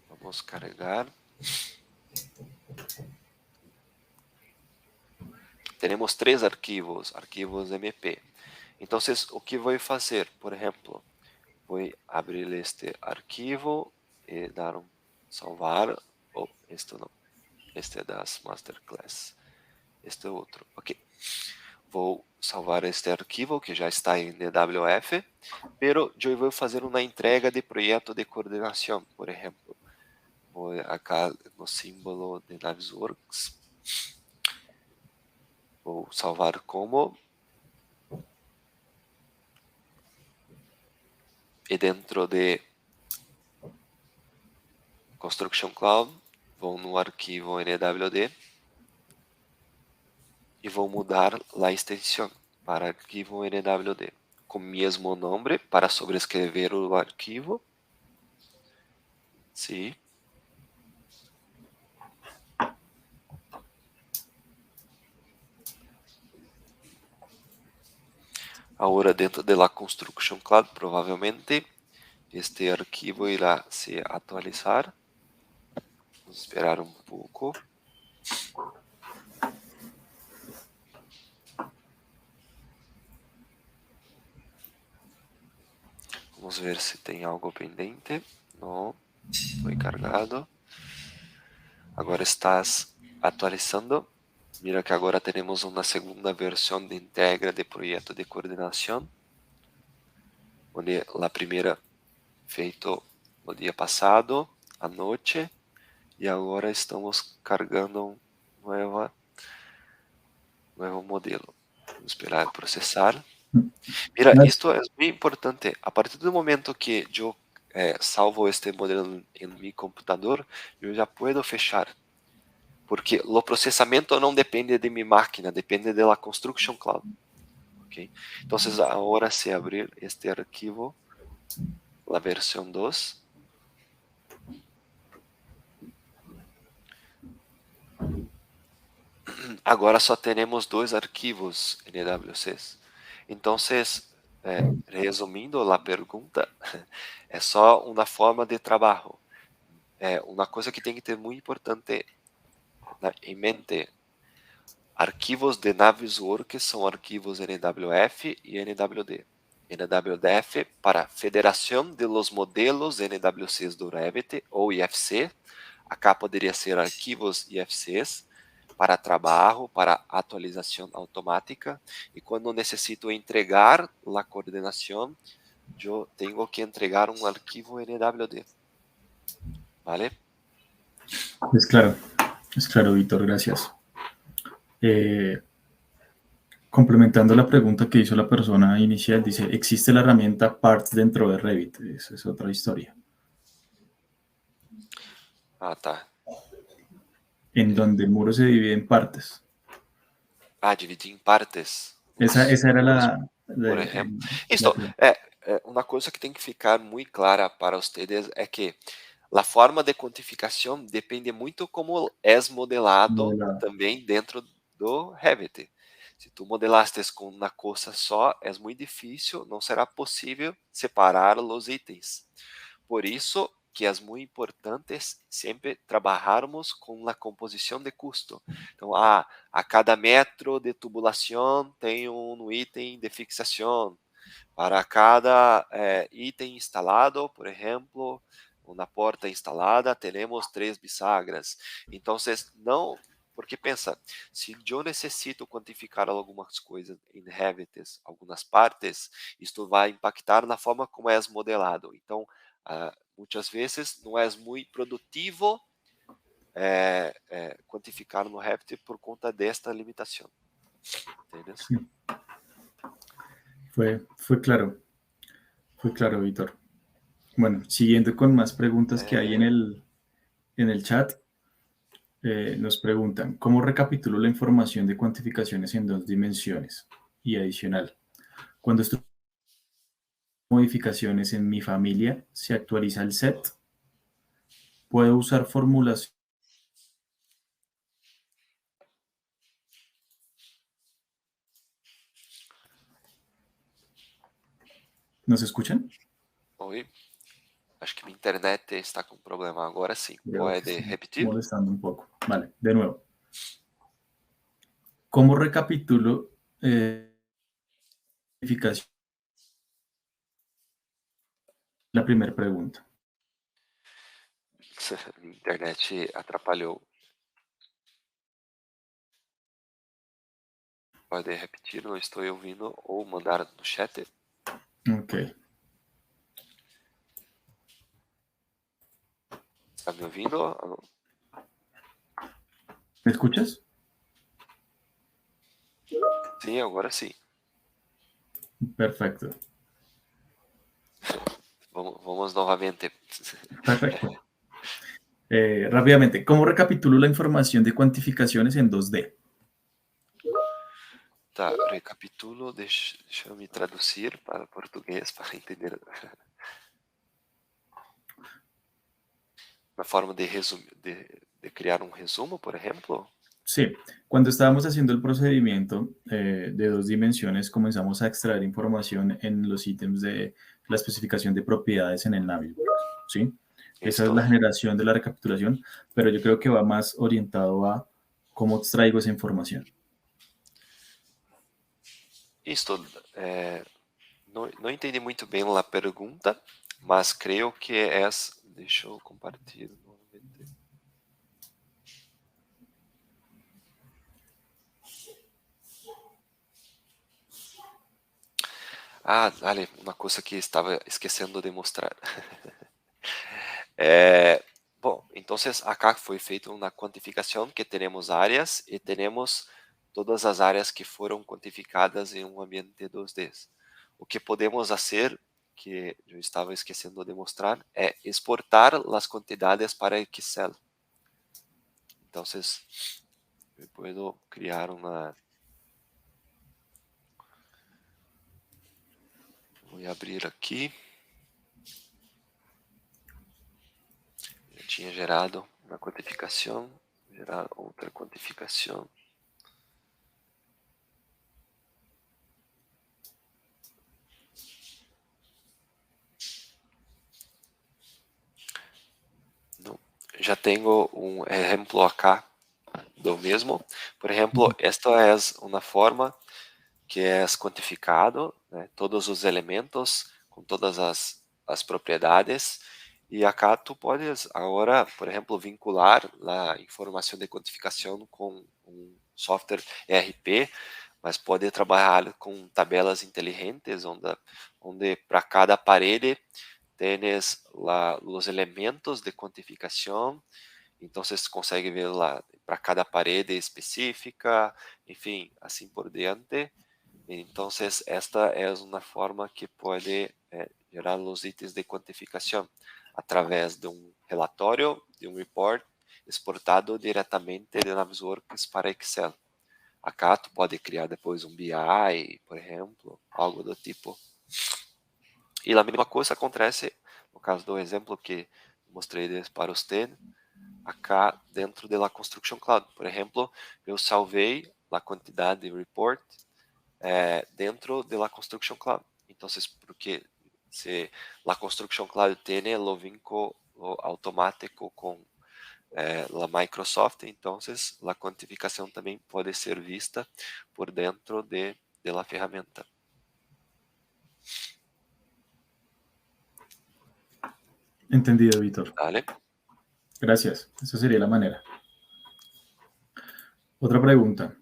vamos carregar. Temos três arquivos MP. Então, o que vou fazer? Por exemplo, vou abrir este arquivo e dar salvar. Este não. Este é das Masterclass. Este é outro. Ok. Vou salvar este arquivo que já está em NWF, pero eu vou fazer uma entrega de projeto de coordenação, por exemplo. Vou acá no símbolo de Navisworks. Vou salvar como. E dentro de Construction Cloud, vou no arquivo NWD e vou mudar a extensão para arquivo NWD com o mesmo nome para sobrescrever o arquivo. Sim. Agora, dentro da Construction Cloud, provavelmente este arquivo irá se atualizar. Vamos esperar um pouco. Vamos ver se tem algo pendente. Não, foi carregado. Agora estás atualizando. Mira que agora temos uma segunda versão de entrega de projeto de coordenação, onde a primeira feito no dia passado, à noite, e agora estamos carregando um novo modelo. Vamos esperar processar. Mira, isto é bem importante. A partir do momento que eu salvo este modelo em meu computador, eu já posso fechar. Porque o processamento não depende de minha máquina, depende da Construction Cloud. Okay? Então, agora se abrir este arquivo, a versão 2, agora só temos 2 arquivos NWCs. Então, resumindo a pergunta, é só uma forma de trabalho. Uma coisa que tem que ter muito importante em mente: arquivos de Navisworks são arquivos NWF e NWD. NWDF para Federação de los Modelos NWCs do Revit, ou IFC. Acá poderia ser arquivos IFCs para trabalho, para atualização automática. E quando necessito entregar a coordenação, eu tenho que entregar um arquivo NWD. ¿Vale? Es claro, Víctor, gracias. Complementando la pregunta que hizo la persona inicial, dice, ¿existe la herramienta Parts dentro de Revit? Esa es otra historia. Ah, tá. En donde el muro se divide en partes. Ah, dividir em partes. Esa era Muros, la... por exemplo. Isto, uma coisa que tem que ficar muito clara para vocês é que a forma de quantificação depende muito como é modelado também dentro do Revit. Se tu modelastes com uma coisa só, é muito difícil, não será possível separar os itens. Por isso que é muito importante sempre trabalharmos com a composição de custo. Então, a cada metro de tubulação tem um item de fixação. Para cada item instalado, por exemplo, uma porta instalada, teremos 3 bisagras. Então, não... Porque pensa, se eu necessito quantificar algumas coisas em Revit, algumas partes, isto vai impactar na forma como é modelado. Então, muitas vezes não é muito produtivo quantificar no Revit por conta desta limitação. Entendeu? Sí. Fue claro, Víctor. Bueno, siguiendo con más preguntas que hay en el chat, nos preguntan, ¿cómo recapitulo la información de cuantificaciones en 2 dimensiones? Y adicional, cuando estoy modificaciones en mi familia, ¿se actualiza el set? ¿Puedo usar fórmulas? ¿Nos escuchan? Oi? Acho que minha internet está com problema. Agora sim. Pode repetir? Molestando un poco. Vale, de nuevo. ¿Cómo recapitulo cuantificación? La primera pregunta. Minha internet atrapalhou. Pode repetir, não estou ouvindo, ou mandar no chat. Ok. Está me ouvindo? ¿Me escuchas? Sim, agora sim. Perfecto. Vamos novamente. Perfecto. Rápidamente, ¿cómo recapitulo la información de cuantificaciones en 2D? Tá, recapitulo, deixa eu me traduzir para português para entender. Uma forma de criar um resumo, por exemplo? Sí, cuando estábamos haciendo el procedimiento de 2 dimensiones, comenzamos a extraer información en los ítems de la especificación de propiedades en el Navisworks, ¿sí? Esa es la generación de la recapitulación, pero yo creo que va más orientado a cómo extraigo esa información. Isto, não entendi muito bem a pergunta, mas creio que é... Deixa eu compartilhar novamente. Ah, vale, uma coisa que estava esquecendo de mostrar. Bom, então, acá foi feita uma quantificação que temos áreas e temos todas as áreas que foram quantificadas em um ambiente 2D. O que podemos fazer, que eu estava esquecendo de mostrar, é exportar as quantidades para Excel. Então, eu posso criar uma... Vou abrir aqui. Eu tinha gerado uma quantificação, gerar outra quantificação. já tenho um exemplo acá do mesmo. Por exemplo, esta é uma forma que é quantificado, né, todos os elementos com todas as propriedades. E acá tu podes agora, por exemplo, vincular a informação de quantificação com um software ERP, mas pode trabalhar com tabelas inteligentes, onde para cada parede tens lá os elementos de quantificação. Então você consegue ver lá para cada parede específica, enfim, assim por diante. Então, esta é uma forma que pode gerar os itens de quantificação através de um relatório, de um report, exportado diretamente de Navisworks para Excel. Acá tu pode criar depois um BI, por exemplo, algo do tipo. E a mesma coisa acontece no caso do exemplo que mostrei para você, acá dentro da Construction Cloud. Por exemplo, eu salvei a quantidade de report dentro da Construction Cloud. Então, porque se a Construction Cloud tem o vínculo automático com a Microsoft, então a quantificação também pode ser vista por dentro de la ferramenta. Entendido, Víctor. ¿Vale? Gracias. Esa sería la manera. Otra pregunta.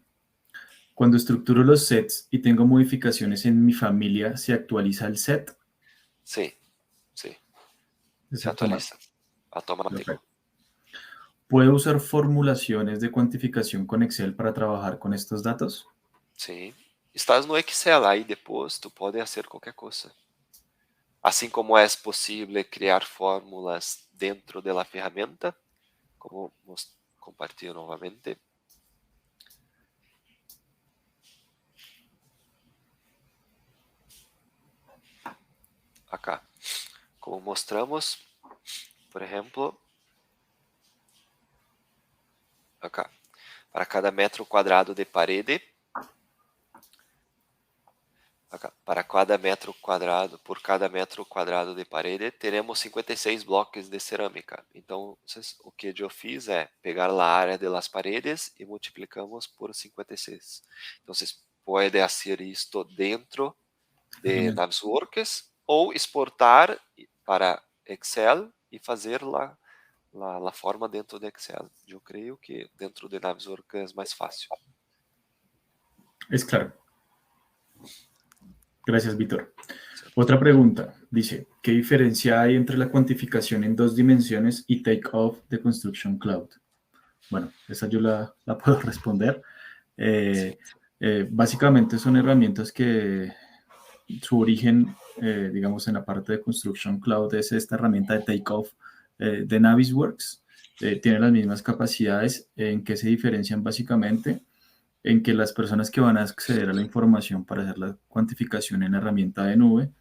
Cuando estructuro los sets y tengo modificaciones en mi familia, ¿se actualiza el set? Sí, sí, Es se actualiza. Automático. Perfecto. ¿Puedo usar formulaciones de cuantificación con Excel para trabajar con estos datos? Sim. Estás no Excel, aí depois tu pode fazer qualquer coisa. Assim como é possível criar fórmulas dentro da ferramenta, como compartilho novamente. Acá, como mostramos, por exemplo, acá, para cada metro quadrado de parede, acá, para cada metro quadrado, por cada metro quadrado de parede, teremos 56 blocos de cerâmica. Então, o que eu fiz é pegar a área das paredes e multiplicamos por 56. Então, pode fazer isto dentro de Navisworks ou exportar para Excel e fazer a forma dentro de Excel. Eu creio que dentro de Navisworks é mais fácil. Es claro. Gracias, Víctor. Otra pregunta. Dice, ¿qué diferencia hay entre la cuantificación en 2 dimensiones y take-off de Construction Cloud? Bueno, esa yo la puedo responder. Básicamente son herramientas que su origen, digamos, en la parte de Construction Cloud es esta herramienta de Takeoff de Navisworks. Tiene las mismas capacidades. ¿En qué se diferencian básicamente? En que las personas que van a acceder a la información para hacer la cuantificación en la herramienta de nube,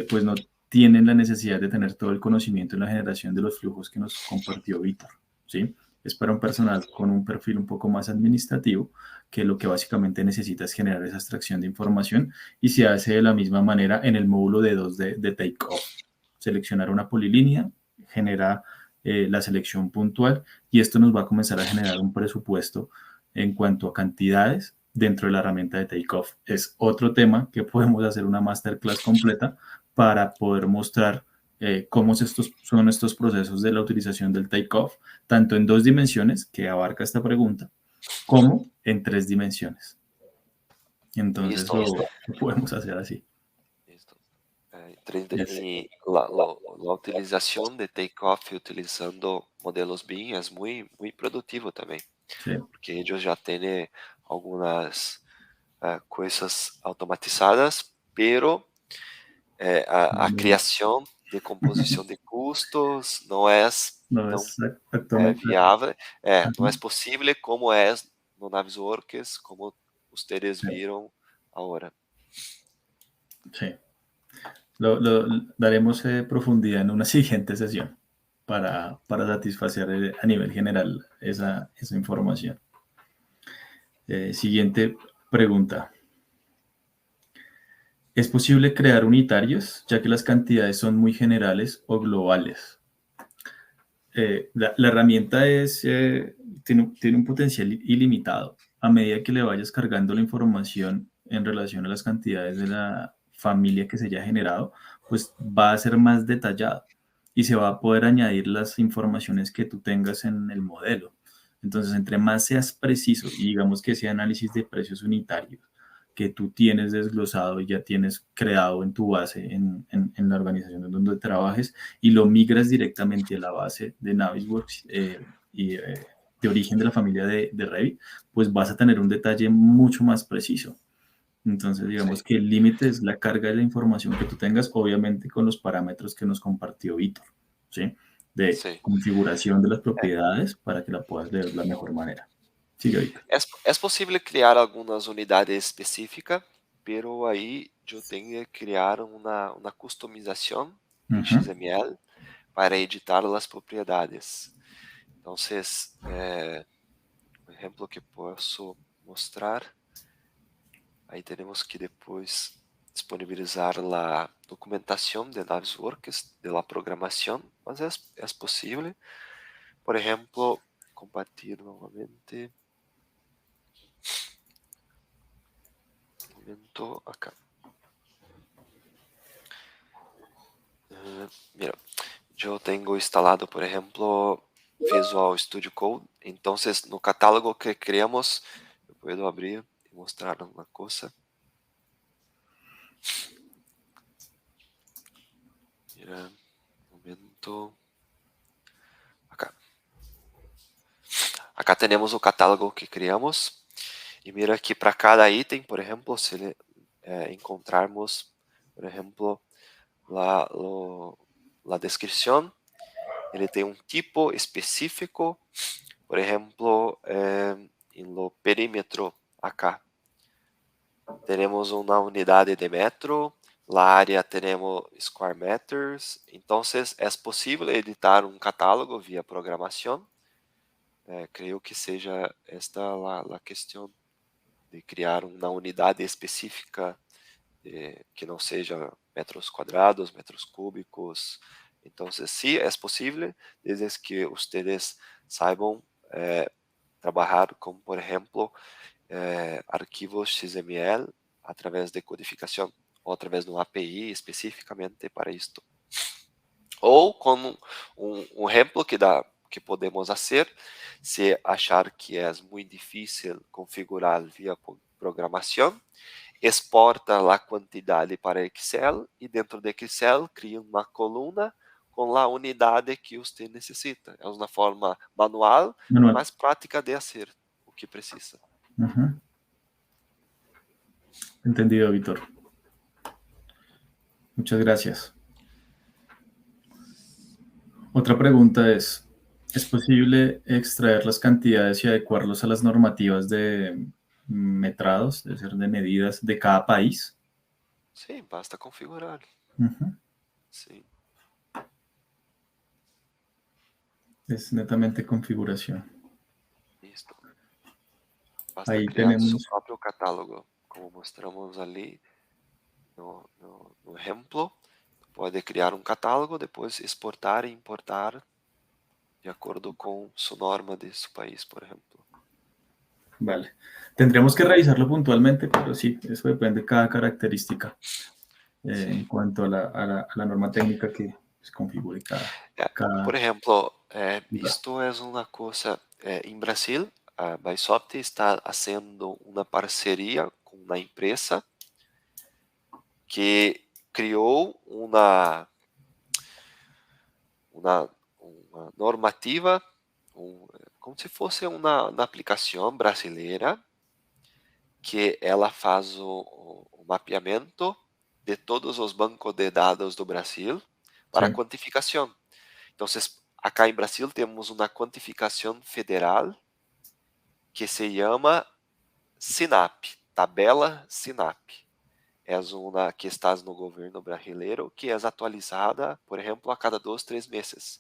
pues no tienen la necesidad de tener todo el conocimiento en la generación de los flujos que nos compartió Víctor, ¿sí? Es para un personal con un perfil un poco más administrativo, que lo que básicamente necesita es generar esa extracción de información y se hace de la misma manera en el módulo de 2 de Takeoff. Seleccionar una polilínea, genera la selección puntual y esto nos va a comenzar a generar un presupuesto en cuanto a cantidades dentro de la herramienta de Takeoff. Es otro tema que podemos hacer una masterclass completa para poder mostrar cómo son estos procesos de la utilización del Takeoff, tanto en 2 dimensiones, que abarca esta pregunta, como en 3 dimensiones. Entonces lo podemos hacer así. Y la utilización de Takeoff utilizando modelos BIM es muy productivo también. Sí. Porque ellos ya tienen algunas cosas automatizadas, pero a creación de composición de custos não é viável, não é possível como é no Navisworks, como ustedes viram agora. Sí. Lo daremos profundidad en una siguiente sesión para satisfacer a nivel general esa información. Siguiente pregunta. ¿Es posible crear unitarios, ya que las cantidades son muy generales o globales? la herramienta tiene un potencial ilimitado. A medida que le vayas cargando la información en relación a las cantidades de la familia que se haya generado, pues va a ser más detallado y se va a poder añadir las informaciones que tú tengas en el modelo. Entonces, entre más seas preciso y digamos que ese análisis de precios unitarios que tú tienes desglosado y ya tienes creado en tu base, en la organización en donde trabajes, y lo migras directamente a la base de Navisworks y de origen de la familia de Revit, pues vas a tener un detalle mucho más preciso. Entonces, digamos Sí, que el límite es la carga de la información que tú tengas, obviamente con los parámetros que nos compartió Víctor, ¿sí? De sí. configuración de las propiedades para que la puedas leer de la mejor manera. Sigue, Víctor. Es posible criar algunas unidades específicas, pero ahí yo tengo que crear una customización de Ujú. XML para editar las propiedades. Entonces, un ejemplo que puedo mostrar, ahí tenemos que después disponibilizar la documentación de Navisworks, de la programación, mas es posible. Por ejemplo, compartir nuevamente. Un momento acá. Mira, yo tengo instalado, por ejemplo, Visual Studio Code. Entonces, no catálogo que creamos, yo puedo abrir y mostrar una cosa. Mira, un momento. Acá. Acá tenemos o catálogo que criamos. E mira que para cada item, por exemplo, se encontrarmos, por exemplo, la descrição, ele tem um tipo específico, por exemplo, em lo perímetro acá. Temos uma unidade de metro, la área temos square meters, então é possível editar um catálogo via programação. Creio que seja esta a questão de criar uma unidade específica que não seja metros quadrados, metros cúbicos. Então, sí, é possível, desde que vocês saibam trabalhar com, por exemplo, arquivos XML através de codificação ou através de uma API especificamente para isto. Ou como um exemplo que podemos fazer, se achar que é muito difícil configurar via programação, exporta a quantidade para Excel e dentro de Excel cria uma coluna com a unidade que você necessita. É uma forma manual, Manuel. mas prática de fazer o que precisa. Ujú. Entendido, Víctor. Muchas gracias. Otra pregunta ¿es posible extraer las cantidades y adecuarlos a las normativas de metrados, es decir, de medidas de cada país? Sim, basta configurar. Ujú. Sim. Es netamente configuración. Listo. Basta Ahí criar seu tenemos, próprio catálogo, como mostramos ali no exemplo. Pode criar um catálogo, depois exportar e importar de acordo com sua norma de seu país, por exemplo. vale. Tendremos que revisarlo puntualmente, pero sí, eso depende de cada característica en Sim. cuanto a la norma técnica que se configure Por cada exemplo, lugar. isto é uma coisa, em Brasil, a Bysoft está fazendo uma parceria com uma empresa que criou uma normativa, como se fosse uma aplicação brasileira, que ela faz o mapeamento de todos os bancos de dados do Brasil para Sí, quantificação. Então, acá em Brasil temos uma quantificação federal que se chama SINAP, tabela SINAP. É uma que está no governo brasileiro, que é atualizada, por exemplo, a cada 2, 3 meses.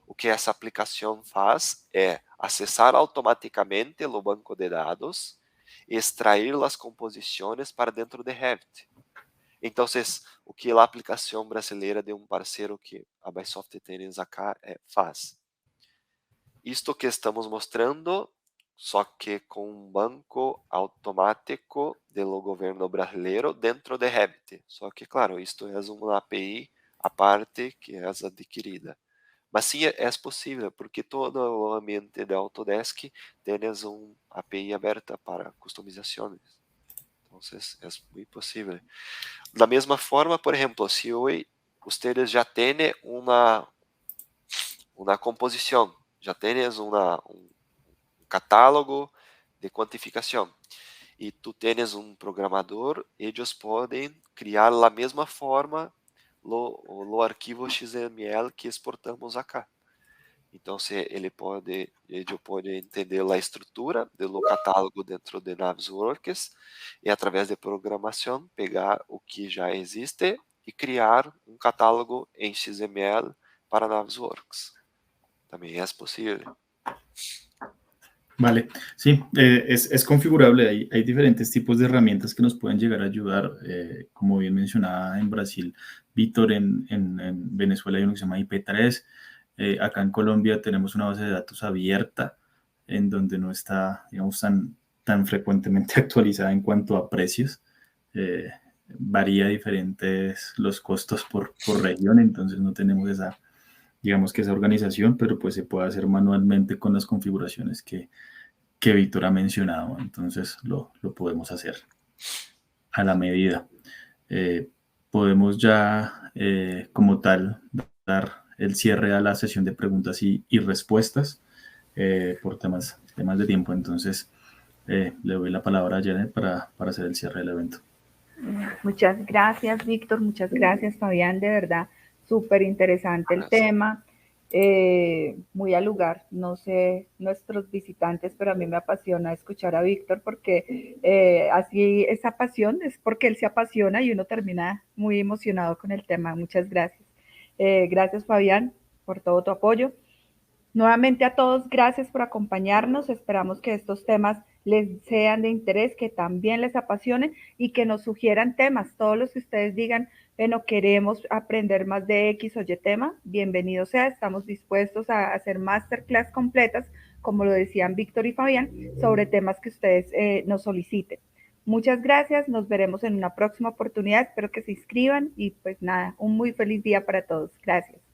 O que essa aplicação faz é acessar automaticamente o banco de dados e extrair as composições para dentro de Revit. Então, o que a aplicação brasileira de um parceiro que a Bysoft tem acá faz? Isto que estamos mostrando, só que com um banco automático do governo brasileiro dentro de Revit. Só que, claro, isto é uma API à parte que é adquirida. Mas sim, é possível, porque todo o ambiente de Autodesk tem uma API aberta para customizações. Então, é muito possível. Da mesma forma, por exemplo, se hoje vocês já têm uma composição, já têm um catálogo de quantificação e tu tens um programador, eles podem criar da mesma forma o arquivo XML que exportamos acá. Então, se ele pode entender a estrutura do catálogo dentro de Navisworks e, através de programação, pegar o que já existe e criar um catálogo em XML para Navisworks. Também é possível. Vale, sí, es configurable. Hay diferentes tipos de herramientas que nos pueden llegar a ayudar. Como bien mencionaba en Brasil, Víctor, en Venezuela hay uno que se llama IP3. Acá en Colombia tenemos una base de datos abierta en donde no está, digamos, tan frecuentemente actualizada en cuanto a precios. Varía diferentes los costos por región, entonces no tenemos digamos que esa organización, pero pues se puede hacer manualmente con las configuraciones que Víctor ha mencionado, entonces lo podemos hacer a la medida. Podemos ya como tal dar el cierre a la sesión de preguntas y respuestas por temas de tiempo, entonces le doy la palabra a Janet para hacer el cierre del evento. Muchas gracias, Víctor, muchas gracias, Fabián, de verdad, súper interesante el tema. Muy al lugar, no sé nuestros visitantes, pero a mí me apasiona escuchar a Víctor porque así esa pasión es porque él se apasiona y uno termina muy emocionado con el tema. Muchas gracias. Gracias, Fabián, por todo tu apoyo. Nuevamente a todos, gracias por acompañarnos. Esperamos que estos temas les sean de interés, que también les apasionen y que nos sugieran temas. Todos los que ustedes digan, bueno, queremos aprender más de X o Y tema, bienvenido sea. Estamos dispuestos a hacer masterclass completas, como lo decían Víctor y Fabián, sobre temas que ustedes nos soliciten. Muchas gracias, nos veremos en una próxima oportunidad. Espero que se inscriban y pues nada, un muy feliz día para todos. Gracias.